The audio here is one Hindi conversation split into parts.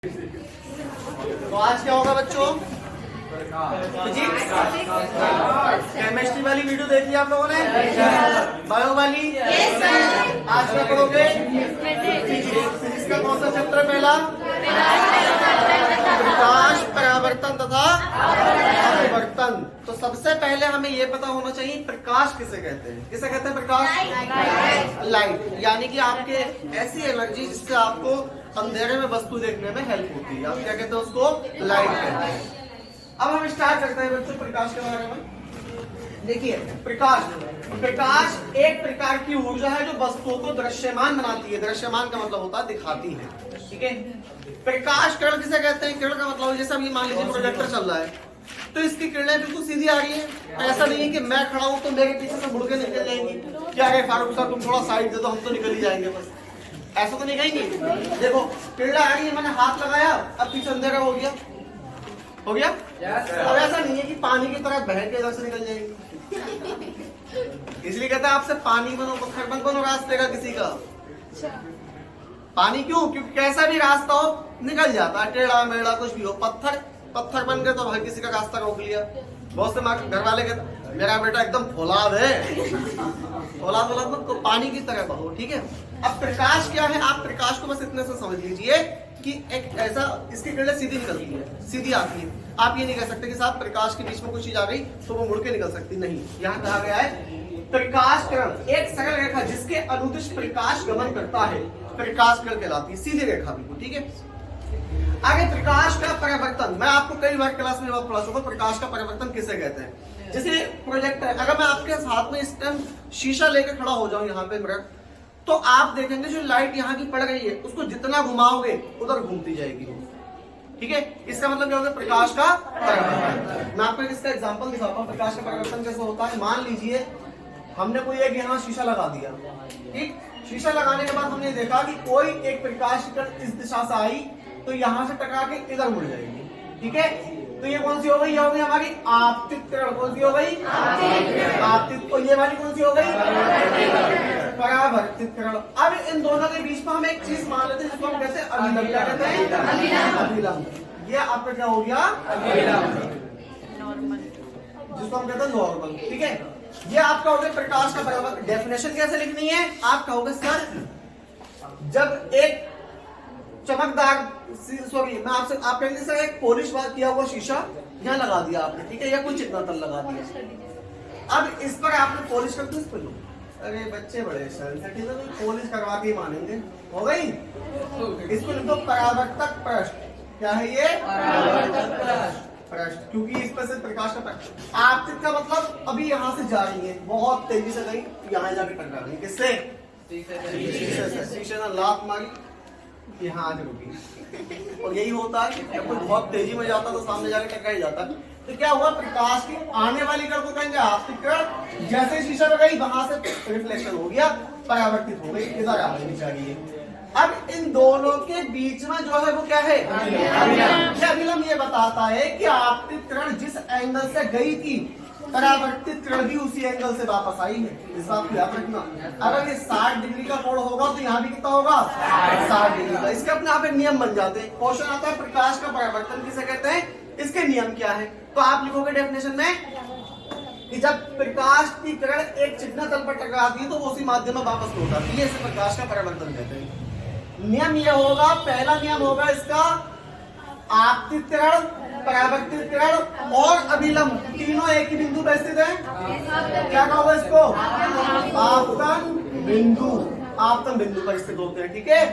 तो आज क्या होगा बच्चों? फिजिक्स, केमिस्ट्री वाली वीडियो देखी आप लोगों ने? बायो वाली? आज क्या पढ़ोगे? फिजिक्स का कौन सा चैप्टर पहला? प्रकाश, परावर्तन तथा अपवर्तन। तो सबसे पहले हमें यह पता होना चाहिए प्रकाश किसे कहते हैं। किसे कहते हैं प्रकाश? लाइट। यानी कि आपके ऐसी एनर्जी जिससे आपको अंधेरे में वस्तु देखने में हेल्प होती है, आप क्या कहते हैं उसको? लाइट कहते हैं। अब हम स्टार्ट करते हैं बच्चों प्रकाश के बारे में। देखिए प्रकाश एक प्रकार की ऊर्जा है जो वस्तुओं को दृश्यमान बनाती है। दृश्यमान का मतलब होता है दिखाती है, ठीक है। प्रकाश किरण किसे कहते हैं? किरण का मतलब जैसे अभी मान लीजिए प्रोजेक्टर चल रहा है तो इसकी किरणें बिल्कुल सीधी आ रही है। ऐसा नहीं है कि मैं खड़ा हूं तो मेरे पीछे से मुड़ के निकल जाएंगी। क्या है फारूक साहब तुम थोड़ा साइड दे दो, हम तो निकल ही जाएंगे, बस ऐसा तो नहीं कहेंगे। देखो किरण आ रही है, मैंने हाथ लगाया, अब पीछे अंधेरा हो गया अब ऐसा नहीं है कि पानी की तरह बह के इधर से निकल जाएंगे। इसलिए कहते हैं आपसे पानी बनो, पत्थर मत बनो रास्ते का किसी का। पानी क्यों? क्योंकि कैसा भी रास्ता हो निकल जाता है, टेढ़ा मेढ़ा कुछ भी हो। पत्थर बन गए तो भाई किसी का रास्ता रोक लिया। बहुत से घर वाले कहते मेरा बेटा एकदम फौलाद है, फौलाद तो पानी की तरह बहो, ठीक है। अब प्रकाश क्या है? आप प्रकाश को बस इतने से समझ लीजिए कि एक ऐसा इसकी किरणें सीधी निकलती है, सीधी आती है। आप ये नहीं कह सकते कि साहब प्रकाश के बीच में कुछ चीज आ गई तो वो मुड़ के निकल सकती, नहीं। यहाँ कहा गया है प्रकाश किरण एक सरल रेखा जिसके अनुदिश प्रकाश गमन करता है, प्रकाश किरण कहलाती है, सीधी रेखा बिल्कुल, ठीक है। आगे प्रकाश का परावर्तन। मैं आपको कई बार क्लास में बात पढ़ा चुका, प्रकाश का परावर्तन किसे कहते हैं। जैसे प्रोजेक्टर, अगर मैं आपके हाथ में इस टाइम शीशा लेकर खड़ा हो जाऊं यहाँ पे मिरर, तो आप देखेंगे जो लाइट यहाँ की पड़ रही है उसको जितना घुमाओगे उधर घूमती जाएगी, ठीक है। इसका मतलब क्या होगा? प्रकाश का परावर्तन। मैं आपको इसका एग्जांपल दिखाता हूँ प्रकाश का परावर्तन कैसे होता है। मान लीजिए हमने कोई एक यहाँ शीशा लगा दिया, ठीक। शीशा लगाने के बाद हमने देखा कि कोई एक प्रकाश की किरण इस दिशा से आई तो यहाँ से टकरा के इधर मुड़ जाएगी, ठीक है। तो ये कौन सी हो गई? ये हो गई हमारी आपतित किरण। कौन सी हो गई? आपतित। और ये वाली कौन सी हो गई? परावर्तित किरण। अब इन दोनों के बीच में हम एक चीज मान लेते हैं जिसको हम कहते हैं अभिलंब। क्या कहते हैं? अभिलंब। ये आपका क्या हो गया? अभिलंब, जिसको हम कहते हैं नॉर्मल, ठीक है। ये आपका हो गया प्रकाश का परावर्तन। डेफिनेशन कैसे लिखनी है? आप कहोगे सर जब एक चमकदार, सॉरी मैं आपसे, आप कहेंगे सर एक पॉलिश किया हुआ शीशा यहाँ लगा दिया आपने, ठीक है, या कुछ इतना तल लगा दिया। अब इस पर आपने पॉलिश कर दी, इस पर लो। अरे बच्चे बड़े सेंसिटिव है, तो पॉलिश करवा के ही मानेंगे। हो गई? इसको लिख दो परावर्तक पृष्ठ। क्या है ये? परावर्तक पृष्ठ, क्योंकि इस पर से प्रकाश का पृष्ठ। आपतित का मतलब अभी यहाँ से जा रही है, बहुत तेजी से गई, यहाँ जाके टकरा गई। किससे? शीशे ने लात मारी, यहाँ आके रुकी। और यही होता है जब कोई बहुत तेजी में जाता है तो सामने जाके टकरा ही जाता है। तो क्या हुआ? प्रकाश की आने वाली किरण को कहेंगे आपतित किरण। जैसे शीशा में गई वहां से रिफ्लेक्शन हो गया, परावर्तित हो गई, इधर आ गई चाहिए। अब इन दोनों के बीच में जो है वो क्या है? अभिलंब। अभिलंब ये बताता है कि आपतित किरण जिस एंगल से गई थी परावर्तित किरण भी उसी एंगल से वापस आई है। इस बात को याद रखना। अगर ये 60 डिग्री का कोण होगा तो यहाँ भी कितना होगा? 60 डिग्री का। इसके अपने आप नियम बन जाते हैं। क्वेश्चन आता है प्रकाश का परावर्तन किसे कहते हैं, इसके नियम क्या है। तो आप लिखोगे डेफिनेशन में कि जब प्रकाश की किरण एक चिकना तल पर टकराती है तो वो उसी माध्यम में वापस लौट आती है, इसे प्रकाश का परावर्तन कहते हैं। नियम यह होगा, पहला नियम होगा इसका आपतित किरण, परावर्तित किरण और अभिलंब तीनों एक ही बिंदु पर स्थित है। क्या कहोगे इसको? आपतन बिंदु। आपतन बिंदु पर स्थित होते हैं, ठीक है।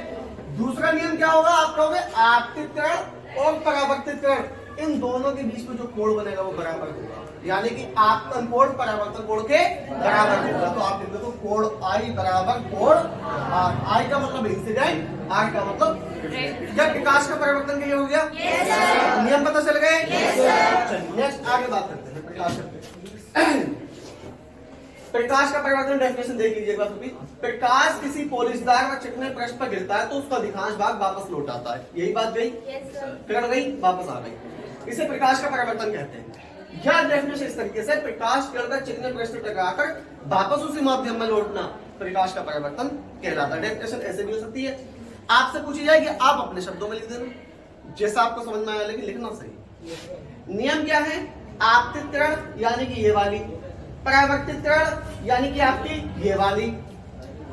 दूसरा नियम क्या होगा? आप कहोगे आपतित किरण और परावर्तित किरण इन दोनों के बीच में जो कोण बनेगा वो बराबर होगा, यानी कि आपतन कोण परावर्तन कोण के बराबर होगा। तो आप लिख दो कोण आई बराबर कोण आर। आई का मतलब इंसिडेंट, आर का मतलब जब प्रकाश का परिवर्तन के लिए हो गया। नियम पता चल गए? चलिए नेक्स्ट आगे बात करते हैं प्रकाश का परिवर्तन। डेफिनेशन देख लीजिएगा। प्रकाश किसी पॉलिशदार व चिकने पृष्ठ पर गिरता है तो उसका अधिकांश भाग वापस लौट आता है। यही बात गई? किरण गई वापस आ गई, इसे प्रकाश का परिवर्तन कहते हैं। यह डेफिनेशन इस तरीके से प्रकाश किरण का चिकने पृष्ठ पर टकराकर वापस उसी माध्यम में लौटना प्रकाश का परिवर्तन कहलाता है। डेफिनेशन ऐसे भी हो सकती है, आपसे पूछी जाएगी, आप अपने शब्दों में लिख देना। जैसा आपको समझ में आया, लेकिन लिखना सही। नियम क्या है? आपतित किरण यानी कि ये वाली, परावर्तित किरण यानी कि आपकी ये वाली,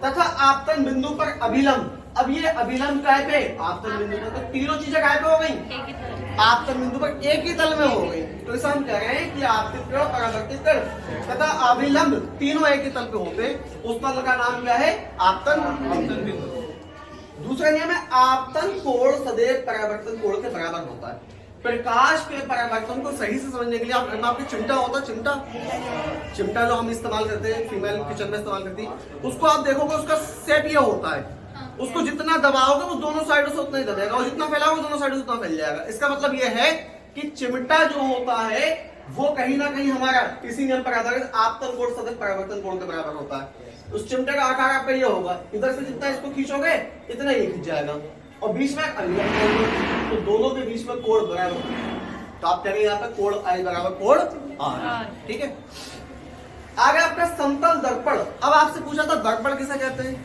तथा आपतन बिंदु पर अभिलंब। अब ये अभिलंब काय पे? आपतन बिंदु पर। तो तीनों चीजें काय पे हो गई? आपतन बिंदु पर एक ही तल में हो गई। तो इसे हम कह रहे हैं कि आपतित किरण, परावर्तित किरण तथा अभिलंब तीनों एक ही तल पे होते, उस तल का नाम क्या है? आपतन बिंदु। दूसरा नियम है आपतन कोण सदैव परावर्तन कोण के बराबर होता है। प्रकाश के परावर्तन को सही से समझने के लिए आप आपके चिमटा होता है, चिमटा जो हम इस्तेमाल करते हैं, फीमेल किचन में इस्तेमाल करती है, उसको आप देखोगे उसका सेट ये होता है, उसको जितना दबाओगे वो दोनों साइडों से उतना ही दबेगा, और जितना फैलाओगे दोनों साइडों से उतना फैल जाएगा। इसका मतलब ये है कि चिमटा जो होता है वो कहीं ना कहीं हमारा किसी नियम पर आधारित आपतन कोण सदैव परावर्तन कोण के बराबर होता है। उस चिमटे का आकार आपका ये होगा, इधर से जितना इसको खींचोगे इतना ये खींच जाएगा, और बीच में अभिलंब, तो दोनों के बीच में कोण बराबर। तो आप कहेंगे यहाँ पे कोण आई बराबर कोण आर। ठीक है, आगे आपका समतल दर्पण। अब आपसे पूछा था दर्पण किसे कहते हैं?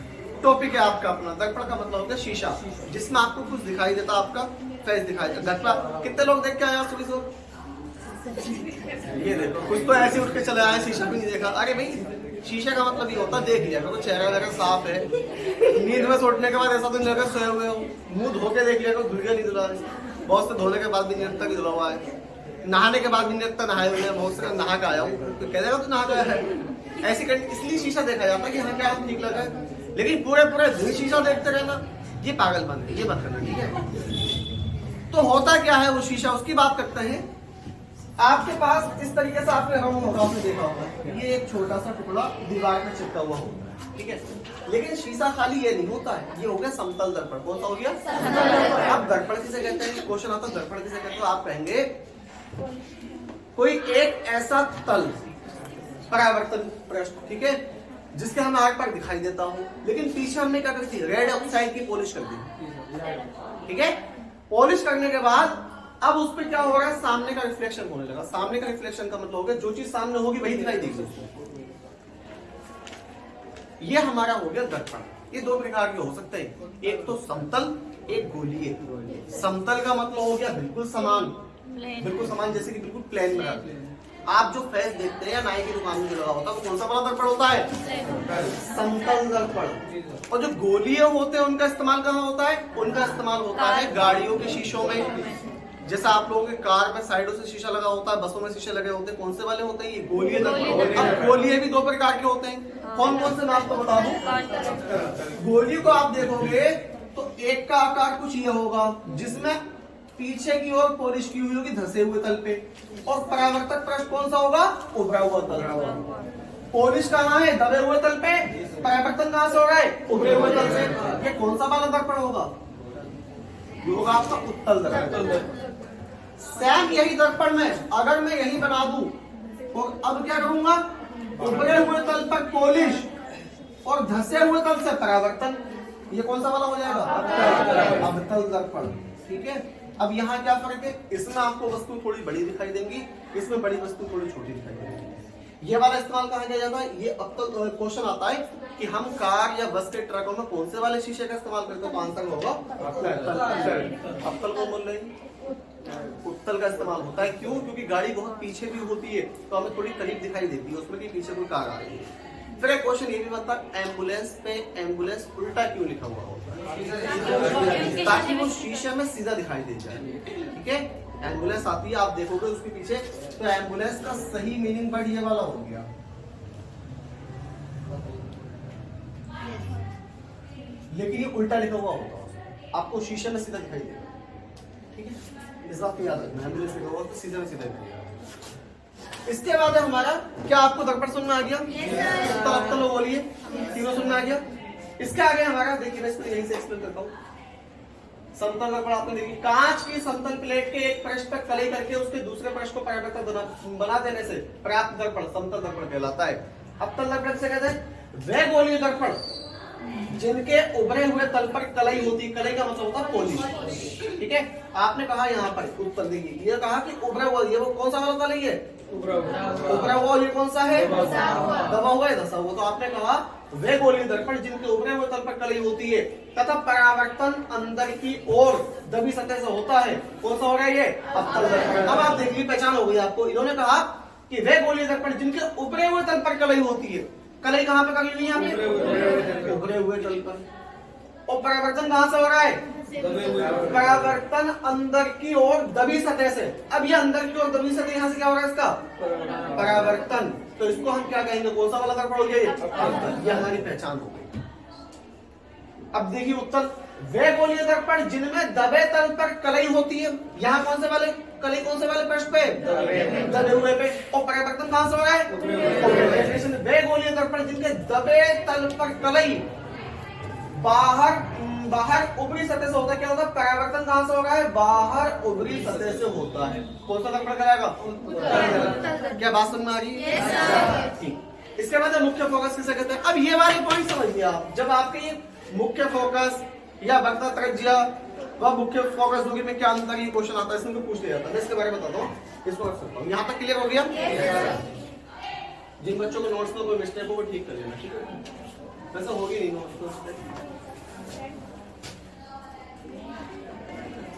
टॉपिक है आपका अपना। दर्पण का मतलब होता है शीशा, जिसमें आपको कुछ दिखाई देता, आपका फेस दिखाई देता। दर्पण कितने लोग देख के आए सुबह? ये देखो, कुछ तो ऐसे उठ के चले आए, शीशा भी नहीं देखा। अरे भाई, शीशे का मतलब ये होता है देख लिया करो, चेहरा वगैरह साफ है। नींद में सोने के बाद ऐसा तो नहीं लगा सोए हुए हो, मुंह धो के देख लिया करो, धुल गया नहीं धुला। बहुत से धोने के बाद भी नहीं लगता कि धुला हुआ है, नहाने के बाद भी नहीं लगता नहाए हुए हैं। बहुत से नहा के आया हूँ तो कह देगा तो नहा गया है। ऐसी इसलिए शीशा देखा जाता है कि हाँ क्या ठीक लगा है, लेकिन पूरे दिन शीशा देखते रहना ये पागलपन है, ये मत करना। ठीक है, तो होता क्या है वो शीशा, उसकी बात करते हैं। आपके पास इस तरीके से आपने आपने देखा होगा, ये एक छोटा सा टुकड़ा दीवार में चिपका हुआ होगा। ठीक है, लेकिन शीशा खाली ये नहीं होता है, ये हो गया समतल दर्पण। कौन सा हो गया? अब दर्पण किसे कहते हैं? क्वेश्चन आता है दर्पण किसे कहते हो? आप कहेंगे कोई एक ऐसा तल, परावर्तन पृष्ठ, ठीक है, जिसके हमें आर पार दिखाई देता हो, लेकिन पीछे हमने क्या करती है? रेड ऑक्साइड की पॉलिश कर दी। ठीक है, पॉलिश करने के बाद अब उस पर क्या हो रहा है? सामने का रिफ्लेक्शन होने लगा। सामने का रिफ्लेक्शन का मतलब हो गया जो चीज सामने होगी वही दिखाई देगी। ये हमारा हो गया दर्पण। ये दो प्रकार के हो सकते हैं, एक तो समतल, एक गोलीय। समतल का मतलब हो गया बिल्कुल समान, बिल्कुल समान, जैसे कि बिल्कुल प्लेन में रहते हैं। आप जो फेस देखते हैं या नाई की दुकान में लगा होता है, तो कौन सा वाला दर्पण होता है? समतल दर्पण। और जो गोलीय होते हैं उनका इस्तेमाल कहाँ होता है? उनका इस्तेमाल होता है गाड़ियों के शीशों में। जैसा आप लोगों के कार में साइडों से शीशा लगा होता है, बसों में शीशे लगे होते हैं, कौन से वाले होते हैं? ये गोलीय दर्पण। अब गोलीय भी दो प्रकार के होते हैं। कौन कौन से मैं आपको बता दूं? गोली को आप देखोगे तो एक का आकार कुछ ये होगा, जिसमें पीछे की ओर पॉलिश की हुई होगी धसे हुए तल पे, और परावर्तक पृष्ठ कौन सा होगा? उभरा हुआ तल। पॉलिश कहाँ है? दबे हुए तल पे। परावर्तन कहाँ से हो रहा है? उभरे हुए तल से। ये कौन सा वाला दर्पण होगा? ये होगा आपका उत्तल दर्पण। सेम यही दर्पण में अगर मैं यही बना दूं तो अब क्या करूंगा? उभरे हुए तल पर पॉलिश और धसे हुए तल से परावर्तन। ये कौन सा वाला हो जाएगा? अवतल दर्पण। ठीक है, अब यहाँ क्या फर्क है? इसमें आपको वस्तु थोड़ी बड़ी दिखाई देंगी, इसमें बड़ी वस्तु थोड़ी छोटी दिखाई देंगी। ये वाला इस्तेमाल कहाँ किया जाता है? ये अब तक क्वेश्चन आता है कि हम कार या बस के ट्रकों में कौन से वाले शीशे का इस्तेमाल करते हैं? तो आंसर होगा अवतल। को बोल रहे हैं उत्तल का इस्तेमाल होता है। क्यों? क्योंकि गाड़ी बहुत पीछे भी होती है तो हमें थोड़ी करीब दिखाई देती है उसमें कि पीछे कोई कार आ रही है। फिर एक क्वेश्चन ये भी बनता है, एम्बुलेंस पे एम्बुलेंस उल्टा क्यों लिखा हुआ होता है? ताकि वो शीशे में सीधा दिखाई दे जाए। ठीक है, एम्बुलेंस आती है, आप देखोगे उसके पीछे, तो एम्बुलेंस का सही मीनिंग वर्ड ये वाला हो गया। लेकिन ये उल्टा लिखा हुआ होगा, आपको शीशे में सीधा दिखाई देगा। ठीक है, इस बात को याद रखना, एम्बुलेंस लिखा हुआ तो सीधे में सीधा दिखाई देगा। इसके बाद है हमारा, क्या आपको दर्पण सुनना आ गया? तो बोलिए, तीनों सुनना आ गया। इसके आगे हमारा देखिए, मैं इसको यहीं से एक्सप्लेन करता हूँ। समतल दर्पण आपने देखी, कांच की समतल प्लेट के एक पृष्ठ पर कलई करके उसके दूसरे पृष्ठ को परावर्तक बना देने से प्राप्त दर्पण समतल दर्पण कहलाता है। अवतल दर्पण से कहते हैं वे गोलीय दर्पण जिनके उभरे हुए तल पर कलई होती। कलई का मतलब होता है पॉलिश। ठीक है, आपने कहा यहाँ पर उत्तर देखिए, ये कहा कि उभरा हुआ, ये वो कौन सा वाला कलई है? उभरा हुआ। ये कौन सा है? दबा हुआ है, धसा हुआ। तो आपने कहा वे गोलीय दर्पण जिनके उभरे हुए तल पर कली होती है तथा परावर्तन अंदर की ओर दबी सतह से होता है। कौन सा हो रहा है ये? अवतल दर्पण। अब आप देखिए, पहचान हो गई आपको। इन्होंने कहा कि वे गोलीय दर्पण जिनके उभरे हुए तल पर कलई होती है। कलई कहां पे करी हुई है? यहाँ पे उभरे हुए तल पर। और परावर्तन कहां से हो रहा है? परावर्तन अंदर की ओर दबी सतह से। अब ये अंदर की ओर दबी सतह, यहां से क्या हो रहा है? इसका परावर्तन। तो इसको हम क्या कहेंगे? कौन सा वाला दर्पण हो गया? ये हमारी पहचान हो गई। अब देखिए उत्तर, वे गोलीय दर्पण जिनमें दबे तल पर कलई होती है। यहाँ कौन से वाले कलई, कौन से वाले पृष्ठ पे? दबे हुए पे। और परावर्तन कहां से हो रहा है? वे गोलीय दर्पण जिनके दबे तल पर कलई बाहर ऊपरी सतह से होता है। क्या होगा? परावर्तन कहां से हो रहा है? बाहर ऊपरी सतह से होता है। कौन सा दर्पण कराएगा? क्या बात समझ में आ रही है? ठीक। इसके बाद मुख्य फोकस किसे कहते हैं? अब ये वाले पॉइंट समझिए आप। जब आपके ये मुख्य फोकस या वक्ता त्रिज्या व मुख्य फोकस दूरी में क्या अंतर, ये क्वेश्चन आता है, इसमें तो पूछ लिया जाता है। मैं इसके बारे में बताता हूँ, इसको रख सकता हूँ। यहाँ तक क्लियर हो गया? जिन बच्चों को नोट्स में कोई मिस्टेक हो वो ठीक कर लेना, ठीक है? वैसे होगी नहीं नोट्स।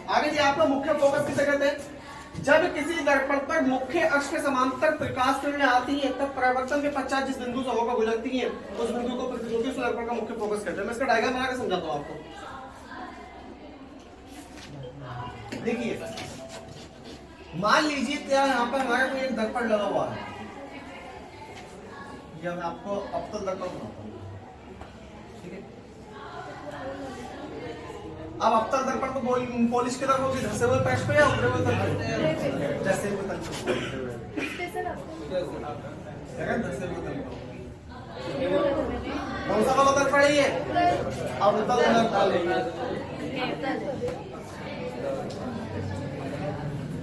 आगे जी, आपका मुख्य फोकस किसे कहते हैं? जब किसी दर्पण पर मुख्य अक्ष के समांतर प्रकाश किरणें आती हैं तब परावर्तन के पश्चात जिस बिंदु से होकर गुजरती हैं उस बिंदु को प्रतिरोधी उस दर्पण का मुख्य फोकस कहते हैं। मैं इसका डायग्राम बना के समझाता हूं आपको। देखिए, मान लीजिए क्या यहाँ पर हमारे को एक दर्पण लगा हुआ है। यह मैं आपको अवतल दर्पण बनाता हूँ, ठीक है? अब अवतल दर्पण को पॉलिश किधर होगी? धसे हुए पृष्ठ पे या उभरे हुए तल पे? धसे हुए तल पे। धसे हुए तल पे। कौन सा वाला दर्पण है ये? अवतल दर्पण।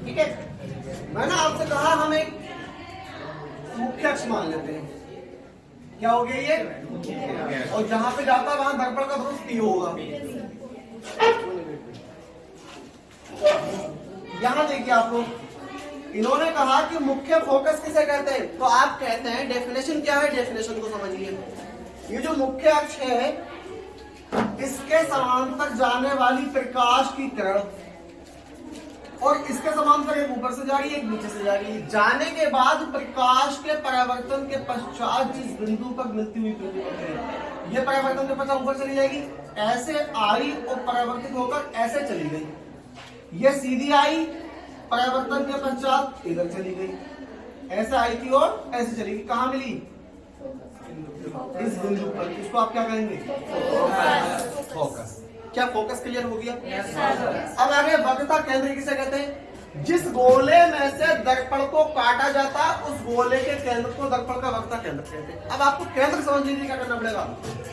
ठीक है, मैंने आपसे कहा हम एक मुख्य अक्ष मान लेते हैं। क्या हो गया ये? और जहां पे जाता है वहां दर्पण का ध्रुव P होगा। यहां देखिए आप लोग, इन्होंने कहा कि मुख्य फोकस किसे कहते हैं? तो आप कहते हैं डेफिनेशन क्या है? डेफिनेशन को समझिए। ये जो मुख्य अक्ष है, इसके समांतर जाने वाली प्रकाश की किरण, और इसके समांतर एक ऊपर से जा रही है, एक नीचे से जा रही है। जाने के बाद प्रकाश के परावर्तन के पश्चात जिस बिंदु पर मिलती हुई किरण, ये परावर्तन के पश्चात ऊपर चली जाएगी, ऐसे आई और परावर्तित होकर ऐसे चली गई। ये सीधी आई, परावर्तन के पश्चात इधर चली गई, ऐसे आई थी और ऐसे चली गई। कहां मिली? इस बिंदु पर। इसको आप क्या कहेंगे? फोकस। क्या फोकस क्लियर हो गया? अब आगे वक्रता केंद्र किसे कहते हैं? जिस गोले में से दर्पण को काटा जाता है उस गोले के केंद्र को दर्पण का वक्रता केंद्र कहते हैं। अब आपको केंद्र समझने के लिए क्या करना पड़ेगा?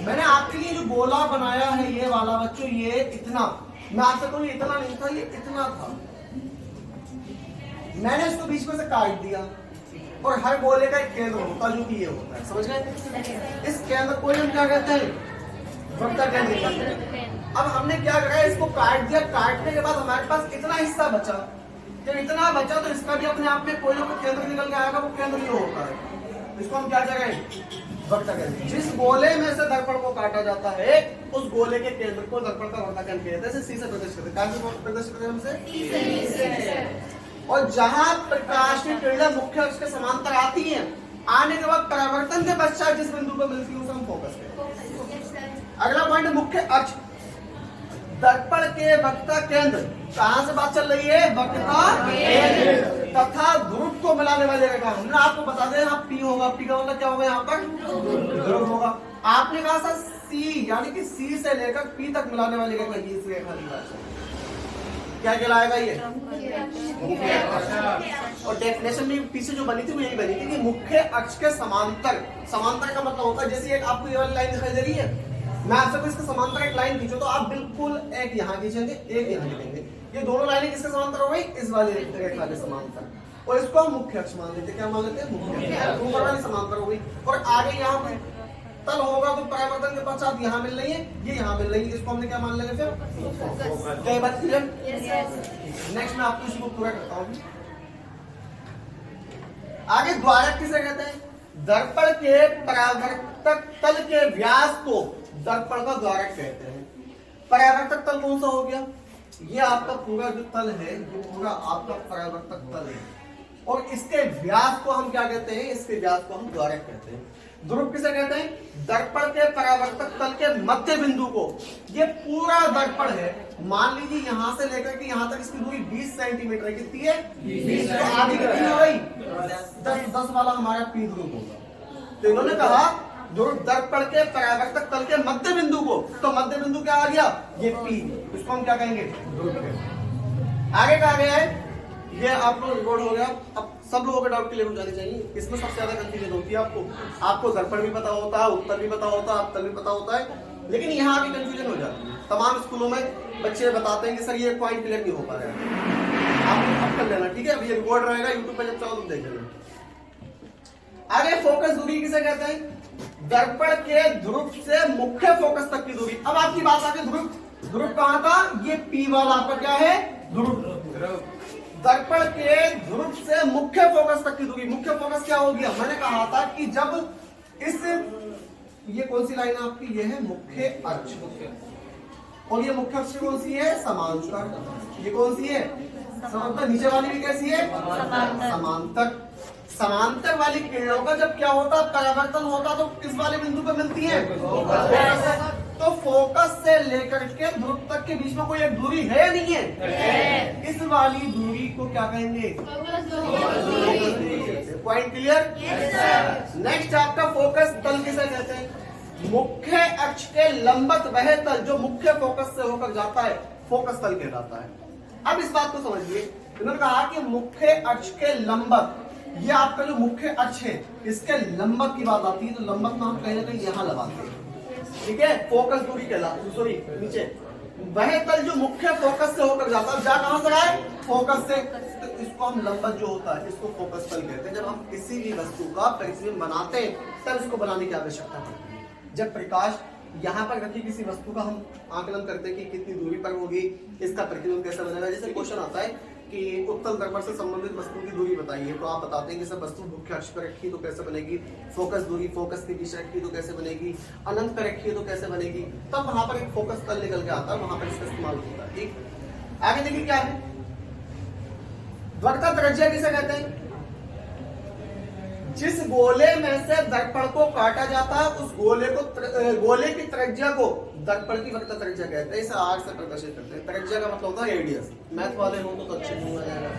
मैंने आपके लिए जो गोला बनाया है ये वाला बच्चों, ये इतना, मैं आपसे कहूँ इतना नहीं था, ये इतना था। मैंने इसको बीच में से काट दिया और हर गोले का एक केंद्र होता जो कि ये होता है। समझ गए? इस केंद्र को हम क्या कहते हैं? वक्रता केंद्र कहते हैं। अब हमने क्या करा, इसको काट दिया। काटने के बाद हमारे पास इतना हिस्सा बचा। जब इतना बचा तो इसका भी अपने आप में कोई ना कोई केंद्र निकल के आएगा, वो केंद्र ही होता है। इसको हम क्या करें? वक्रता केंद्र। जिस गोले में से दर्पण को काटा जाता है उस गोले के केंद्र को दर्पण का वक्रता केंद्र कहते हैं। जैसे सी से प्रदर्शित करते हैं। कहां से प्रदर्शित करते हैं? हमसे। और जहां प्रकाश की किरणें मुख्य अक्ष के समांतर आती हैं, आने के बाद परावर्तन के पश्चात जिस बिंदु पर मिलती है उसे हम फोकस कहते हैं। अगला पॉइंट, मुख्य अक्ष दर्पण के वक्रता केंद्र। कहां से बात चल रही है? वक्रता केंद्र तथा ध्रुव को मिलाने वाले रेखा। हमने आपको बता दें यहाँ P होगा। P का मतलब क्या होगा? यहाँ पर ध्रुव होगा। आपने कहा था C, यानी कि C से लेकर P तक मिलाने वाली रेखा, इस रेखा की बात क्या कहलाएगा ये? और डेफिनेशन में पीछे जो बनी थी वो यही बनी थी कि मुख्य अक्ष के समांतर। समांतर का मतलब होता है जैसे एक आपको ये वाली लाइन दिखाई दे रही है, मैं आपसे इसके समांतर एक लाइन खींचो तो आप बिल्कुल एक यहाँ खींचेंगे, एक यहाँ खींचेंगे। ये दोनों लाइनें किसके समांतर हो गई? इस वाली रेखा के समांतर। और इसको हम मुख्य अक्ष मान लेते हैं। क्या मान लेते हैं? मुख्य। ऊपर वाली समांतर हो गई। और आगे यहाँ पे तल होगा तो परावर्तन के पश्चात यहाँ मिल रही है, ये यहाँ मिल रही है। इसको हमने क्या मान लेंगे फिर? क्या बात क्लियर? नेक्स्ट मैं आपको इसको पूरा करता हूँ। आगे द्वारक किसे कहते हैं? दर्पण के परावर्तक तल के व्यास को दर्पण का द्वारक कहते हैं। परावर्तक तल कौन सा हो गया? ये आपका पूरा जो तल है, ये पूरा आपका परावर्तक तल है, और इसके व्यास को हम क्या कहते हैं? इसके व्यास को हम द्वारक कहते हैं। ध्रुव किसे कहते हैं? दर्पण के परावर्तक तल के मध्य बिंदु को। ये पूरा दर्पण है, मान लीजिए यहां से लेकर के यहां तक इसकी दूरी 20 सेंटीमीटर कितनी है? 20। तो आधी कितनी हो गई? 10 वाला हमारा पी ध्रुव होगा। तो इन्होंने कहा ध्रुव दर्पण के परावर्तक तल के मध्य बिंदु को, तो मध्य बिंदु क्या आ गया? ये पी, इसको हम क्या कहेंगे? ध्रुव कहेंगे। आगे कहा गया है, ये आप लोग रिकॉर्ड हो गया। अब सब लोगों के डाउट क्लियर हो जाने चाहिए। इसमें सबसे ज्यादा कंफ्यूजन होती है आपको दर्पण भी पता होता है, उत्तर भी पता होता है, अवतल भी पता होता है, लेकिन यहाँ की कंफ्यूजन हो जाती है। तमाम स्कूलों में बच्चे बताते हैं कि सर ये पॉइंट क्लियर नहीं हो पा रहा है, आप कर लेना, ठीक है? अभी ये रिकॉर्ड रहेगा यूट्यूब पे, जब चाहो तुम देख लेना। आगे फोकस दूरी किसे कहते हैं? दर्पण के ध्रुव से मुख्य फोकस तक की दूरी। अब आपकी बात आगे ध्रुव कहां था? ये पी वाला आपका क्या है? ध्रुव। दर्पण के ध्रुव से मुख्य फोकस तक की दूरी। मुख्य फोकस क्या हो गया? मैंने कहा था कि जब इस, ये कौन सी लाइन है आपकी? ये है मुख्य अक्ष, और ये मुख्य अक्ष कौन सी है? समांतर। ये कौन सी है? समांतर। नीचे वाली भी कैसी है? समांतर। समांतर वाली किरणों का जब क्या होता? परावर्तन होता, तो किस वाले बिंदु पर मिलती है? तो फोकस से लेकर के ध्रुव तक के बीच में कोई एक दूरी है या नहीं है? इस वाली दूरी को क्या कहेंगे? Point clear? नेक्स्ट आपका फोकस तल किसे कहते हैं? मुख्य अक्ष के लंबवत वह तल जो मुख्य फोकस से होकर जाता है, फोकस तल कहलाता है। अब इस बात को समझिए, इन्होंने कहा कि मुख्य अक्ष के लंबवत, ये आपका जो मुख्य अक्ष है इसके लंबवत की बात आती है, तो लंबवत में हम कहीं ना कहीं यहां लगाते हैं, ठीक है? फोकस दूरी कहलाती, सॉरी नीचे, वह तल जो मुख्य फोकस से होकर जाता है, जा कहां से आए? फोकस से। तो इसको हम लंबवत जो होता है इसको फोकस तल कहते हैं। जब हम किसी भी वस्तु का प्रतिबिंब बनाते हैं तब इसको बनाने की आवश्यकता पड़ती है। जब प्रकाश यहाँ पर रखी किसी वस्तु का हम आकलन करते हैं कि कितनी दूरी पर होगी, इसका प्रतिबिंब कैसे बनेगा। जैसे क्वेश्चन आता है कि उत्तल दर्पण से संबंधित वस्तु की दूरी बताइए, तो आप बताते हैं कि सब वस्तु मुख्य अक्ष पर रखी तो कैसे बनेगी, फोकस दूरी फोकस के बीच रखी तो कैसे बनेगी, अनंत पर रखी तो कैसे बनेगी, तब वहां पर एक फोकस तल निकल के आता है, वहां पर इसका इस्तेमाल होता है। ठीक, आगे देखिए क्या है, वक्रता त्रिज्या किसे कहते हैं? जिस गोले में से दर्पण को काटा जाता है उस गोले की त्रिज्या को दर्पण की वक्रता त्रिज्या कहते हैं। इसे आर से प्रदर्शित करते हैं। त्रिज्या का मतलब होता है रेडियस। मैथ वाले हो तो अच्छे नहीं हो जाएगा,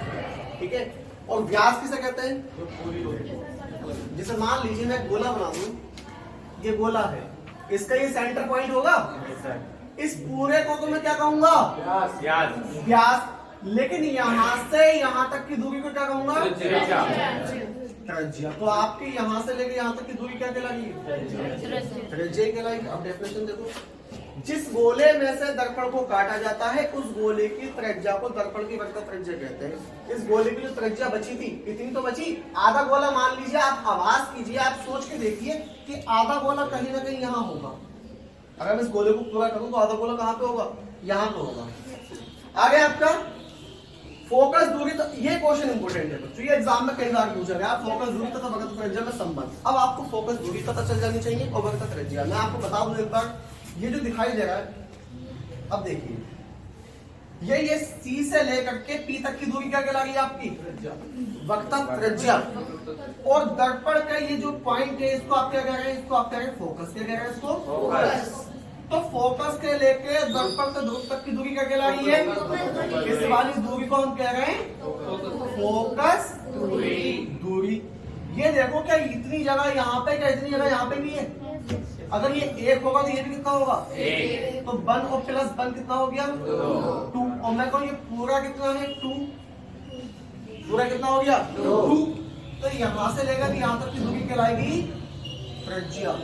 ठीक है? और व्यास किसे कहते हैं? जैसे मान लीजिए मैं गोला बना दूं, ये गोला है, इसका ये सेंटर पॉइंट होगा, इस पूरे को तो मैं क्या कहूंगा? व्यास। लेकिन यहां से यहां तक की दूरी को क्या कहूंगा? त्रिज्या। तो आपके यहां से लेके यहां तक की दूरी क्या कहलाएगी? त्रिज्या कहलाएगी। अब डेफिनेशन देखो, जिस गोले में से दर्पण को काटा जाता है उस गोले की त्रिज्या को दर्पण की वक्रता त्रिज्या कहते हैं। इस गोले की जो त्रिज्या बची थी, कितनी तो बची? आधा गोला मान लीजिए, आप आभास कीजिए, आप सोच के देखिए कि आधा गोला कहीं ना कहीं यहाँ होगा। अगर मैं इस गोले को पूरा करूं तो आधा गोला कहाँ पे होगा? यहाँ पे होगा। आगे आपका फोकस दूरी, तो ये क्वेश्चन इंपोर्टेंट है बच्चों, ये एग्जाम में कई बार पूछा गया। फोकस दूरी तथा वक्रता त्रिज्या में संबंध। अब आपको फोकस दूरी पता चल जानी चाहिए और वक्रता त्रिज्या। मैं आपको बता दूं एक बार, ये जो दिखाई दे रहा है, अब देखिए, ये सी से लेकर के पी तक की दूरी क्या कहलाएगी आपकी? वक्रता त्रिज्या। और दर्पण का ये जो पॉइंट है इसको आप क्या कह रहे हैं? इसको आप कह रहे हैं फोकस। क्या कह रहे हैं इसको? फोकस। तो फोकस के लेके दर्पण से ध्रुव तक की दूरी क्या कहलाई है? इस वाली दूरी को हम कह रहे हैं फोकस दूरी। ये देखो, क्या इतनी जगह यहाँ पे, क्या इतनी जगह यहाँ पे भी है? अगर ये एक होगा तो ये भी कितना होगा? एक। तो 1 और प्लस 1 कितना हो गया? 2। और मैं कहूँ ये पूरा कितना है? 2। पूरा कितना हो गया? 2। तो यहाँ से लेकर यहाँ तक की दूरी कहलाएगी त्रिज्या,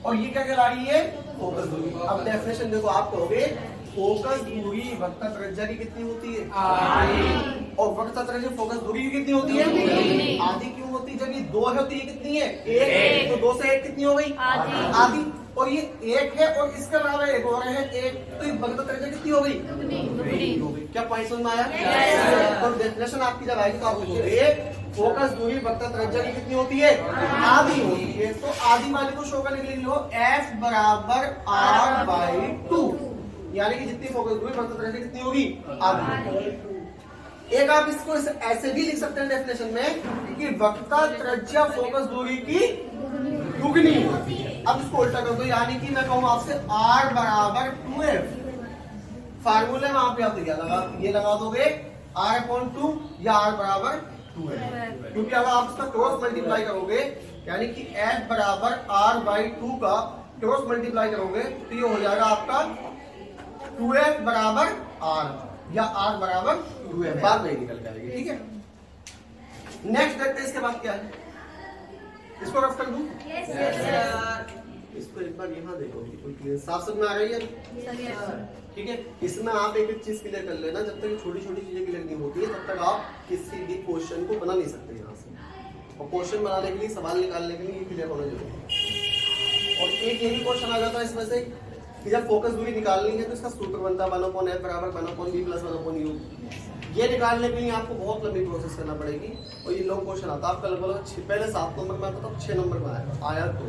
और ये क्या कहला रही है? फोकस दूरी। अब डेफिनेशन देखो, आप कहोगे फोकस दूरी वक्रता त्रिज्या की कितनी होती है? आधी। और वक्रता त्रिज्या फोकस दूरी की कितनी होती है? आधी। क्यों होती है? जब ये 2 है तो ये कितनी है? 1। तो 2 से 1 कितनी हो गई? आधी। और ये 1 है और इसके अलावा एक और है 1, तो ये वक्रता त्रिज्या कितनी हो गई? हो गई। क्या पॉइंट समझ में आया? और डेफिनेशन आपकी जब आएगी तो आप पूछोगे फोकस दूरी वक्रता त्रिज्या की कितनी होती है? आधी होती है। तो आधी वाले को शो करने के लिए लिखो F बराबर R/2, यानी कि जितनी फोकस दूरी वक्रता त्रिज्या कितनी होगी? आधी। एक आप इसको ऐसे भी लिख सकते हैं डेफिनेशन में कि वक्रता त्रिज्या फोकस दूरी की दुगनी होती है। अब इसको उल्टा कर दो, यानी कि मैं कहूँ आपसे R बराबर 2F, फार्मूले में आप ये लगा दोगे R/2 या R बराबर 2F, क्योंकि अगर आप इसका क्रॉस मल्टीप्लाई करोगे यानी कि F बराबर R/2 का क्रॉस मल्टीप्लाई करोगे तो ये हो जाएगा आपका 2F बराबर R या R बराबर 2F, बाद में निकल जाएगी। ठीक है, नेक्स्ट देखते हैं इसके बाद क्या है। इसको रफ कर दूं? इसको एक बार यहाँ देखो, बिल्कुल साफ समझ में आ रही है? ठीक है, इसमें आप एक एक चीज क्लियर कर लेना। जब तक छोटी छोटी चीजें क्लियर नहीं होती है तब तक आप किसी भी क्वेश्चन को बना नहीं सकते यहाँ से। और क्वेश्चन बनाने के लिए, सवाल निकालने के लिए क्लियर होना जरूरी है। और एक ये भी क्वेश्चन आ जाता है इसमें से कि जब फोकस दूरी निकालनी है तो इसका सूत्र बनता है 1/f बराबर 1/b प्लस 1/u। ये निकालने के लिए आपको बहुत लंबी प्रोसेस करना पड़ेगी और ये लॉन्ग क्वेश्चन आता है आपका लगभग पहले 7 नंबर में आता था, 6 नंबर में आया तो,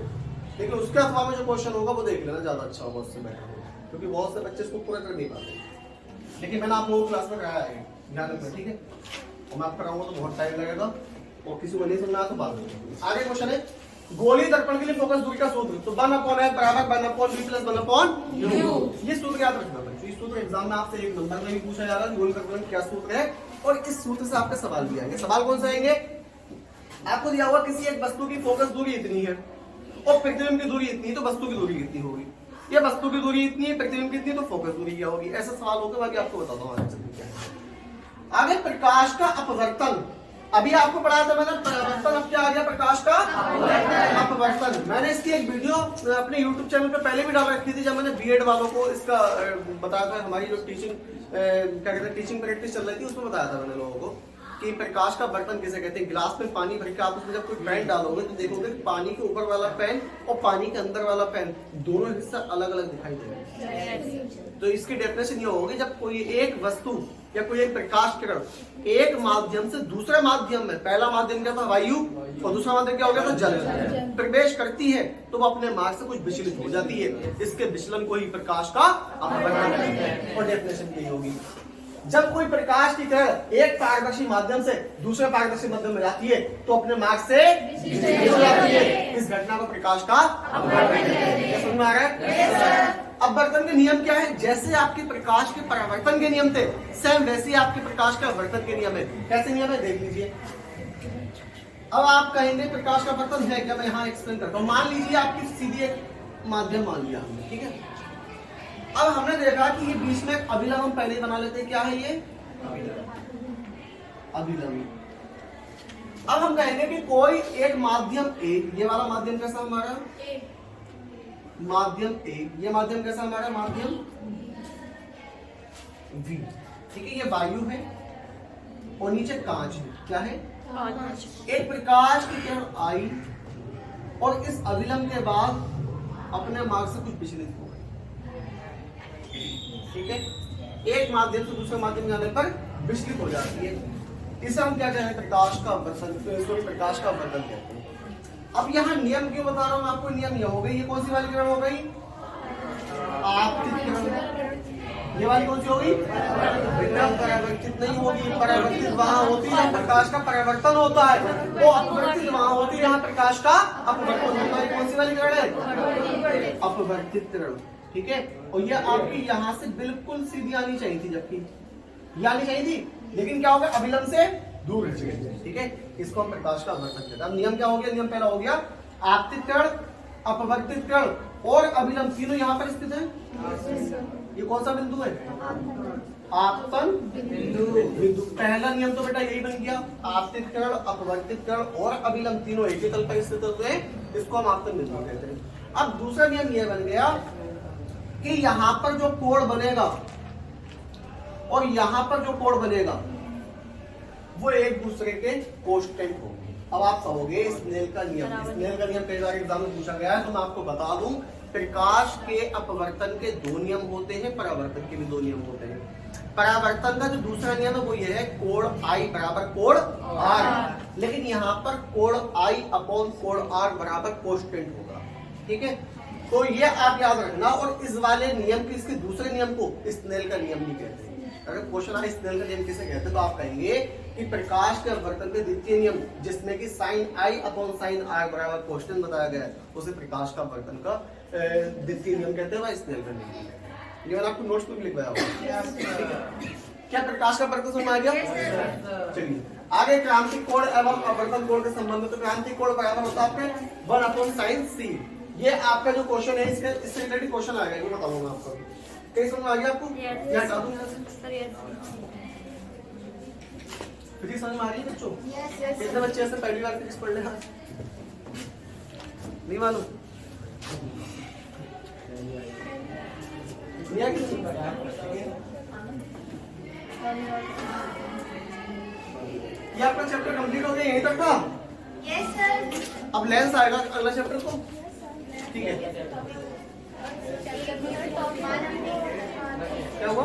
लेकिन उसके अथवा में जो क्वेश्चन होगा वो देख लेना, ज्यादा अच्छा होगा, उससे बेटर होगा, क्योंकि बहुत से बच्चे इसको पूरा कर नहीं पाते। लेकिन मैंने आप लोगों क्लास में कराया है, ध्यान रखना। ठीक है, और मैं आप कराऊंगा तो बहुत टाइम लगेगा और किसी को नहीं समझना तो बाद में। आगे क्वेश्चन है गोली दर्पण के लिए फोकस दूरी का सूत्र, तो 1/f बराबर 1/b प्लस 1/u। ये सूत्र याद रखना है। इस सूत्र एग्जाम में आपसे एक नंबर में भी पूछा जा रहा है गोली दर्पण क्या सूत्र है, और इस सूत्र से आपके सवाल भी आएंगे। सवाल कौन से आएंगे? आपको दिया हुआ किसी एक वस्तु की फोकस दूरी इतनी है और प्रतिबिंब की दूरी इतनी, तो वस्तु की दूरी कितनी होगी? ये वस्तु की दूरी इतनी है, प्रतिबिंब कितनी, तो फोकस दूरी क्या होगी? ऐसा सवाल होगा, बाकी आपको बताता हूँ आगे। प्रकाश का अपवर्तन, अभी आपको पढ़ाया था मैंने परावर्तन, अब क्या आ गया? प्रकाश का अपवर्तन। मैंने इसकी एक वीडियो अपने YouTube चैनल पे पहले भी डाल रखी थी, जब मैंने बीएड वालों को इसका बताया था। हमारी जो टीचिंग क्या कहते हैं टीचिंग प्रैक्टिस चल रही थी, उसमें बताया था मैंने लोगों को कि प्रकाश का बर्तन किसे कहते हैं। गिलास में पानी भर के आप उसमें जब कोई पेन डालोगे तो देखोगे पानी के ऊपर वाला पेन और पानी के अंदर वाला पेन दोनों हिस्सा अलग अलग दिखाई देंगे। तो इसकी डेफिनेशन ये होगी, जब कोई एक वस्तु या कोई एक प्रकाश किरण एक माध्यम से दूसरे माध्यम में, पहला माध्यम क्या था? वायु, और दूसरा माध्यम क्या हो गया था? जल, प्रवेश करती है तो वो अपने मार्ग से कुछ विचलित हो जाती है। इसके विचलन को ही प्रकाश का अपवर्तन कहते हैं, और डेफिनेशन यही होगी। जब कोई प्रकाश की किरण एक पारदर्शी माध्यम से दूसरे पारदर्शी माध्यम में जाती है तो अपने मार्ग से विचलित हो जाती है। इस घटना को प्रकाश का अपवर्तन कहते हैं। समझ में आ रहा है? अपवर्तन के नियम क्या है? जैसे आपके प्रकाश के परावर्तन के नियम थे, सेम वैसे ही आपके प्रकाश के अपवर्तन के नियम है। कैसे नियम है देख लीजिए। अब आप कहेंगे प्रकाश का अपवर्तन है क्या? मैं यहाँ एक्सप्लेन करता हूँ। मान लीजिए आपकी सीधी एक माध्यम मान लिया हमने, ठीक है। अब हमने देखा कि ये बीच में अभिलंब हम पहले ही बना लेते हैं। क्या है ये? अभिलंब। अब हम कहेंगे कि कोई एक माध्यम ए, ये वाला माध्यम कैसा हमारा? माध्यम ए, ये माध्यम कैसा हमारा? माध्यम वी, ठीक है। ये वायु है और नीचे कांच है। क्या है? एक प्रकाश की किरण आई और इस अभिलंब के बाद अपने मार्ग से कुछ विचलित हो गई, ठीक है। एक माध्यम से दूसरे माध्यम जाने पर विचलित हो जाती है। इसे हम क्या कहते हैं? प्रकाश का अपवर्तन, प्रकाश का अपवर्तन कहते हैं। अब यहाँ नियम क्यों बता रहा हूँ आपको? नियम ये हो गई, ये कौन सी वाली किरण हो गई? आपतित किरण। ये वाली कौन सी हो गई? परावर्तित नहीं होगी। परावर्तित वहां होती है प्रकाश का परावर्तन होता है, वो अपवर्तित वहां होती है यहाँ प्रकाश का अपवर्तन होता है। कौन सी वाली किरण है? अपवर्तित किरण, ठीक है। और ये आपकी यहाँ से बिल्कुल सीधी आनी चाहिए थी, जबकि ये आनी चाहिए थी, लेकिन क्या हो गया? अभिलंब से दूर हट गई, ठीक है। इसको हम प्रकाश का अपवर्तन कहते हैं। अब नियम क्या हो गया? नियम पहला हो गया आपतित किरण, अपवर्तित किरण और अभिलंब तीनों यहाँ पर स्थित है। ये कौन सा बिंदु है? आपतन बिंदु। पहला नियम तो बेटा यही बन गया, आपतित किरण, अपवर्तित किरण और अभिलंब तीनों एक ही तल पर स्थित होते हैं, इसको हम आपतन बिंदु कहते हैं। अब दूसरा नियम यह बन गया कि यहाँ पर जो कोण बनेगा और यहाँ पर जो कोण बनेगा वो एक दूसरे के कोष्टेंट होंगे। अब आप कहोगे स्नेल का नियम, स्नेल का नियम कई बार एग्जाम में पूछा गया है, तो मैं आपको बता दूं प्रकाश के अपवर्तन के दो नियम होते हैं, परावर्तन के भी दो नियम होते हैं। परावर्तन का जो दूसरा नियम है वो ये है कोण I बराबर कोण R, लेकिन यहाँ पर कोण I अपॉन कोण R बराबर कांस्टेंट होगा, ठीक है। तो ये आप याद रखना। और इस वाले नियम की, इसके दूसरे नियम को स्नेल का नियम भी कहते हैं। अगर क्वेश्चन आए स्नेल का नियम किसे कहते हैं तो आप कहेंगे कि प्रकाश के अपवर्तन के द्वितीय नियम जिसमें कि sine I upon sine R बराबर कांस्टेंट बताया गया है उसे प्रकाश का अपवर्तन का द्वितीय नियम कहते हैं, वह स्नेल का नियम है। ये मैंने आपको नोट्स में भी लिखवाया होगा। क्या प्रकाश का अपवर्तन समझ आ गया? चलिए आगे क्रांति कोण एवं अपवर्तन कोण के संबंध में। तो क्रांति कोण बराबर होता है आपके 1 अपॉन साइन C। ये आपका जो क्वेश्चन है इससे रिलेटेड क्वेश्चन आएगा, ये बताऊंगा मैं आपको। कैसे समझ आ गया आपको? या हटा दूं यहाँ से? फिजिक्स समझ में आ रही है बच्चों? कितने बच्चे ऐसे पहली बार फिजिक्स पढ़ रहे हैं? नहीं मालूम? ये आपका चैप्टर कंप्लीट हो गया यहीं तक था? Yes sir. अब लेंस आएगा अगला चैप्टर को, ठीक है। क्या हुआ?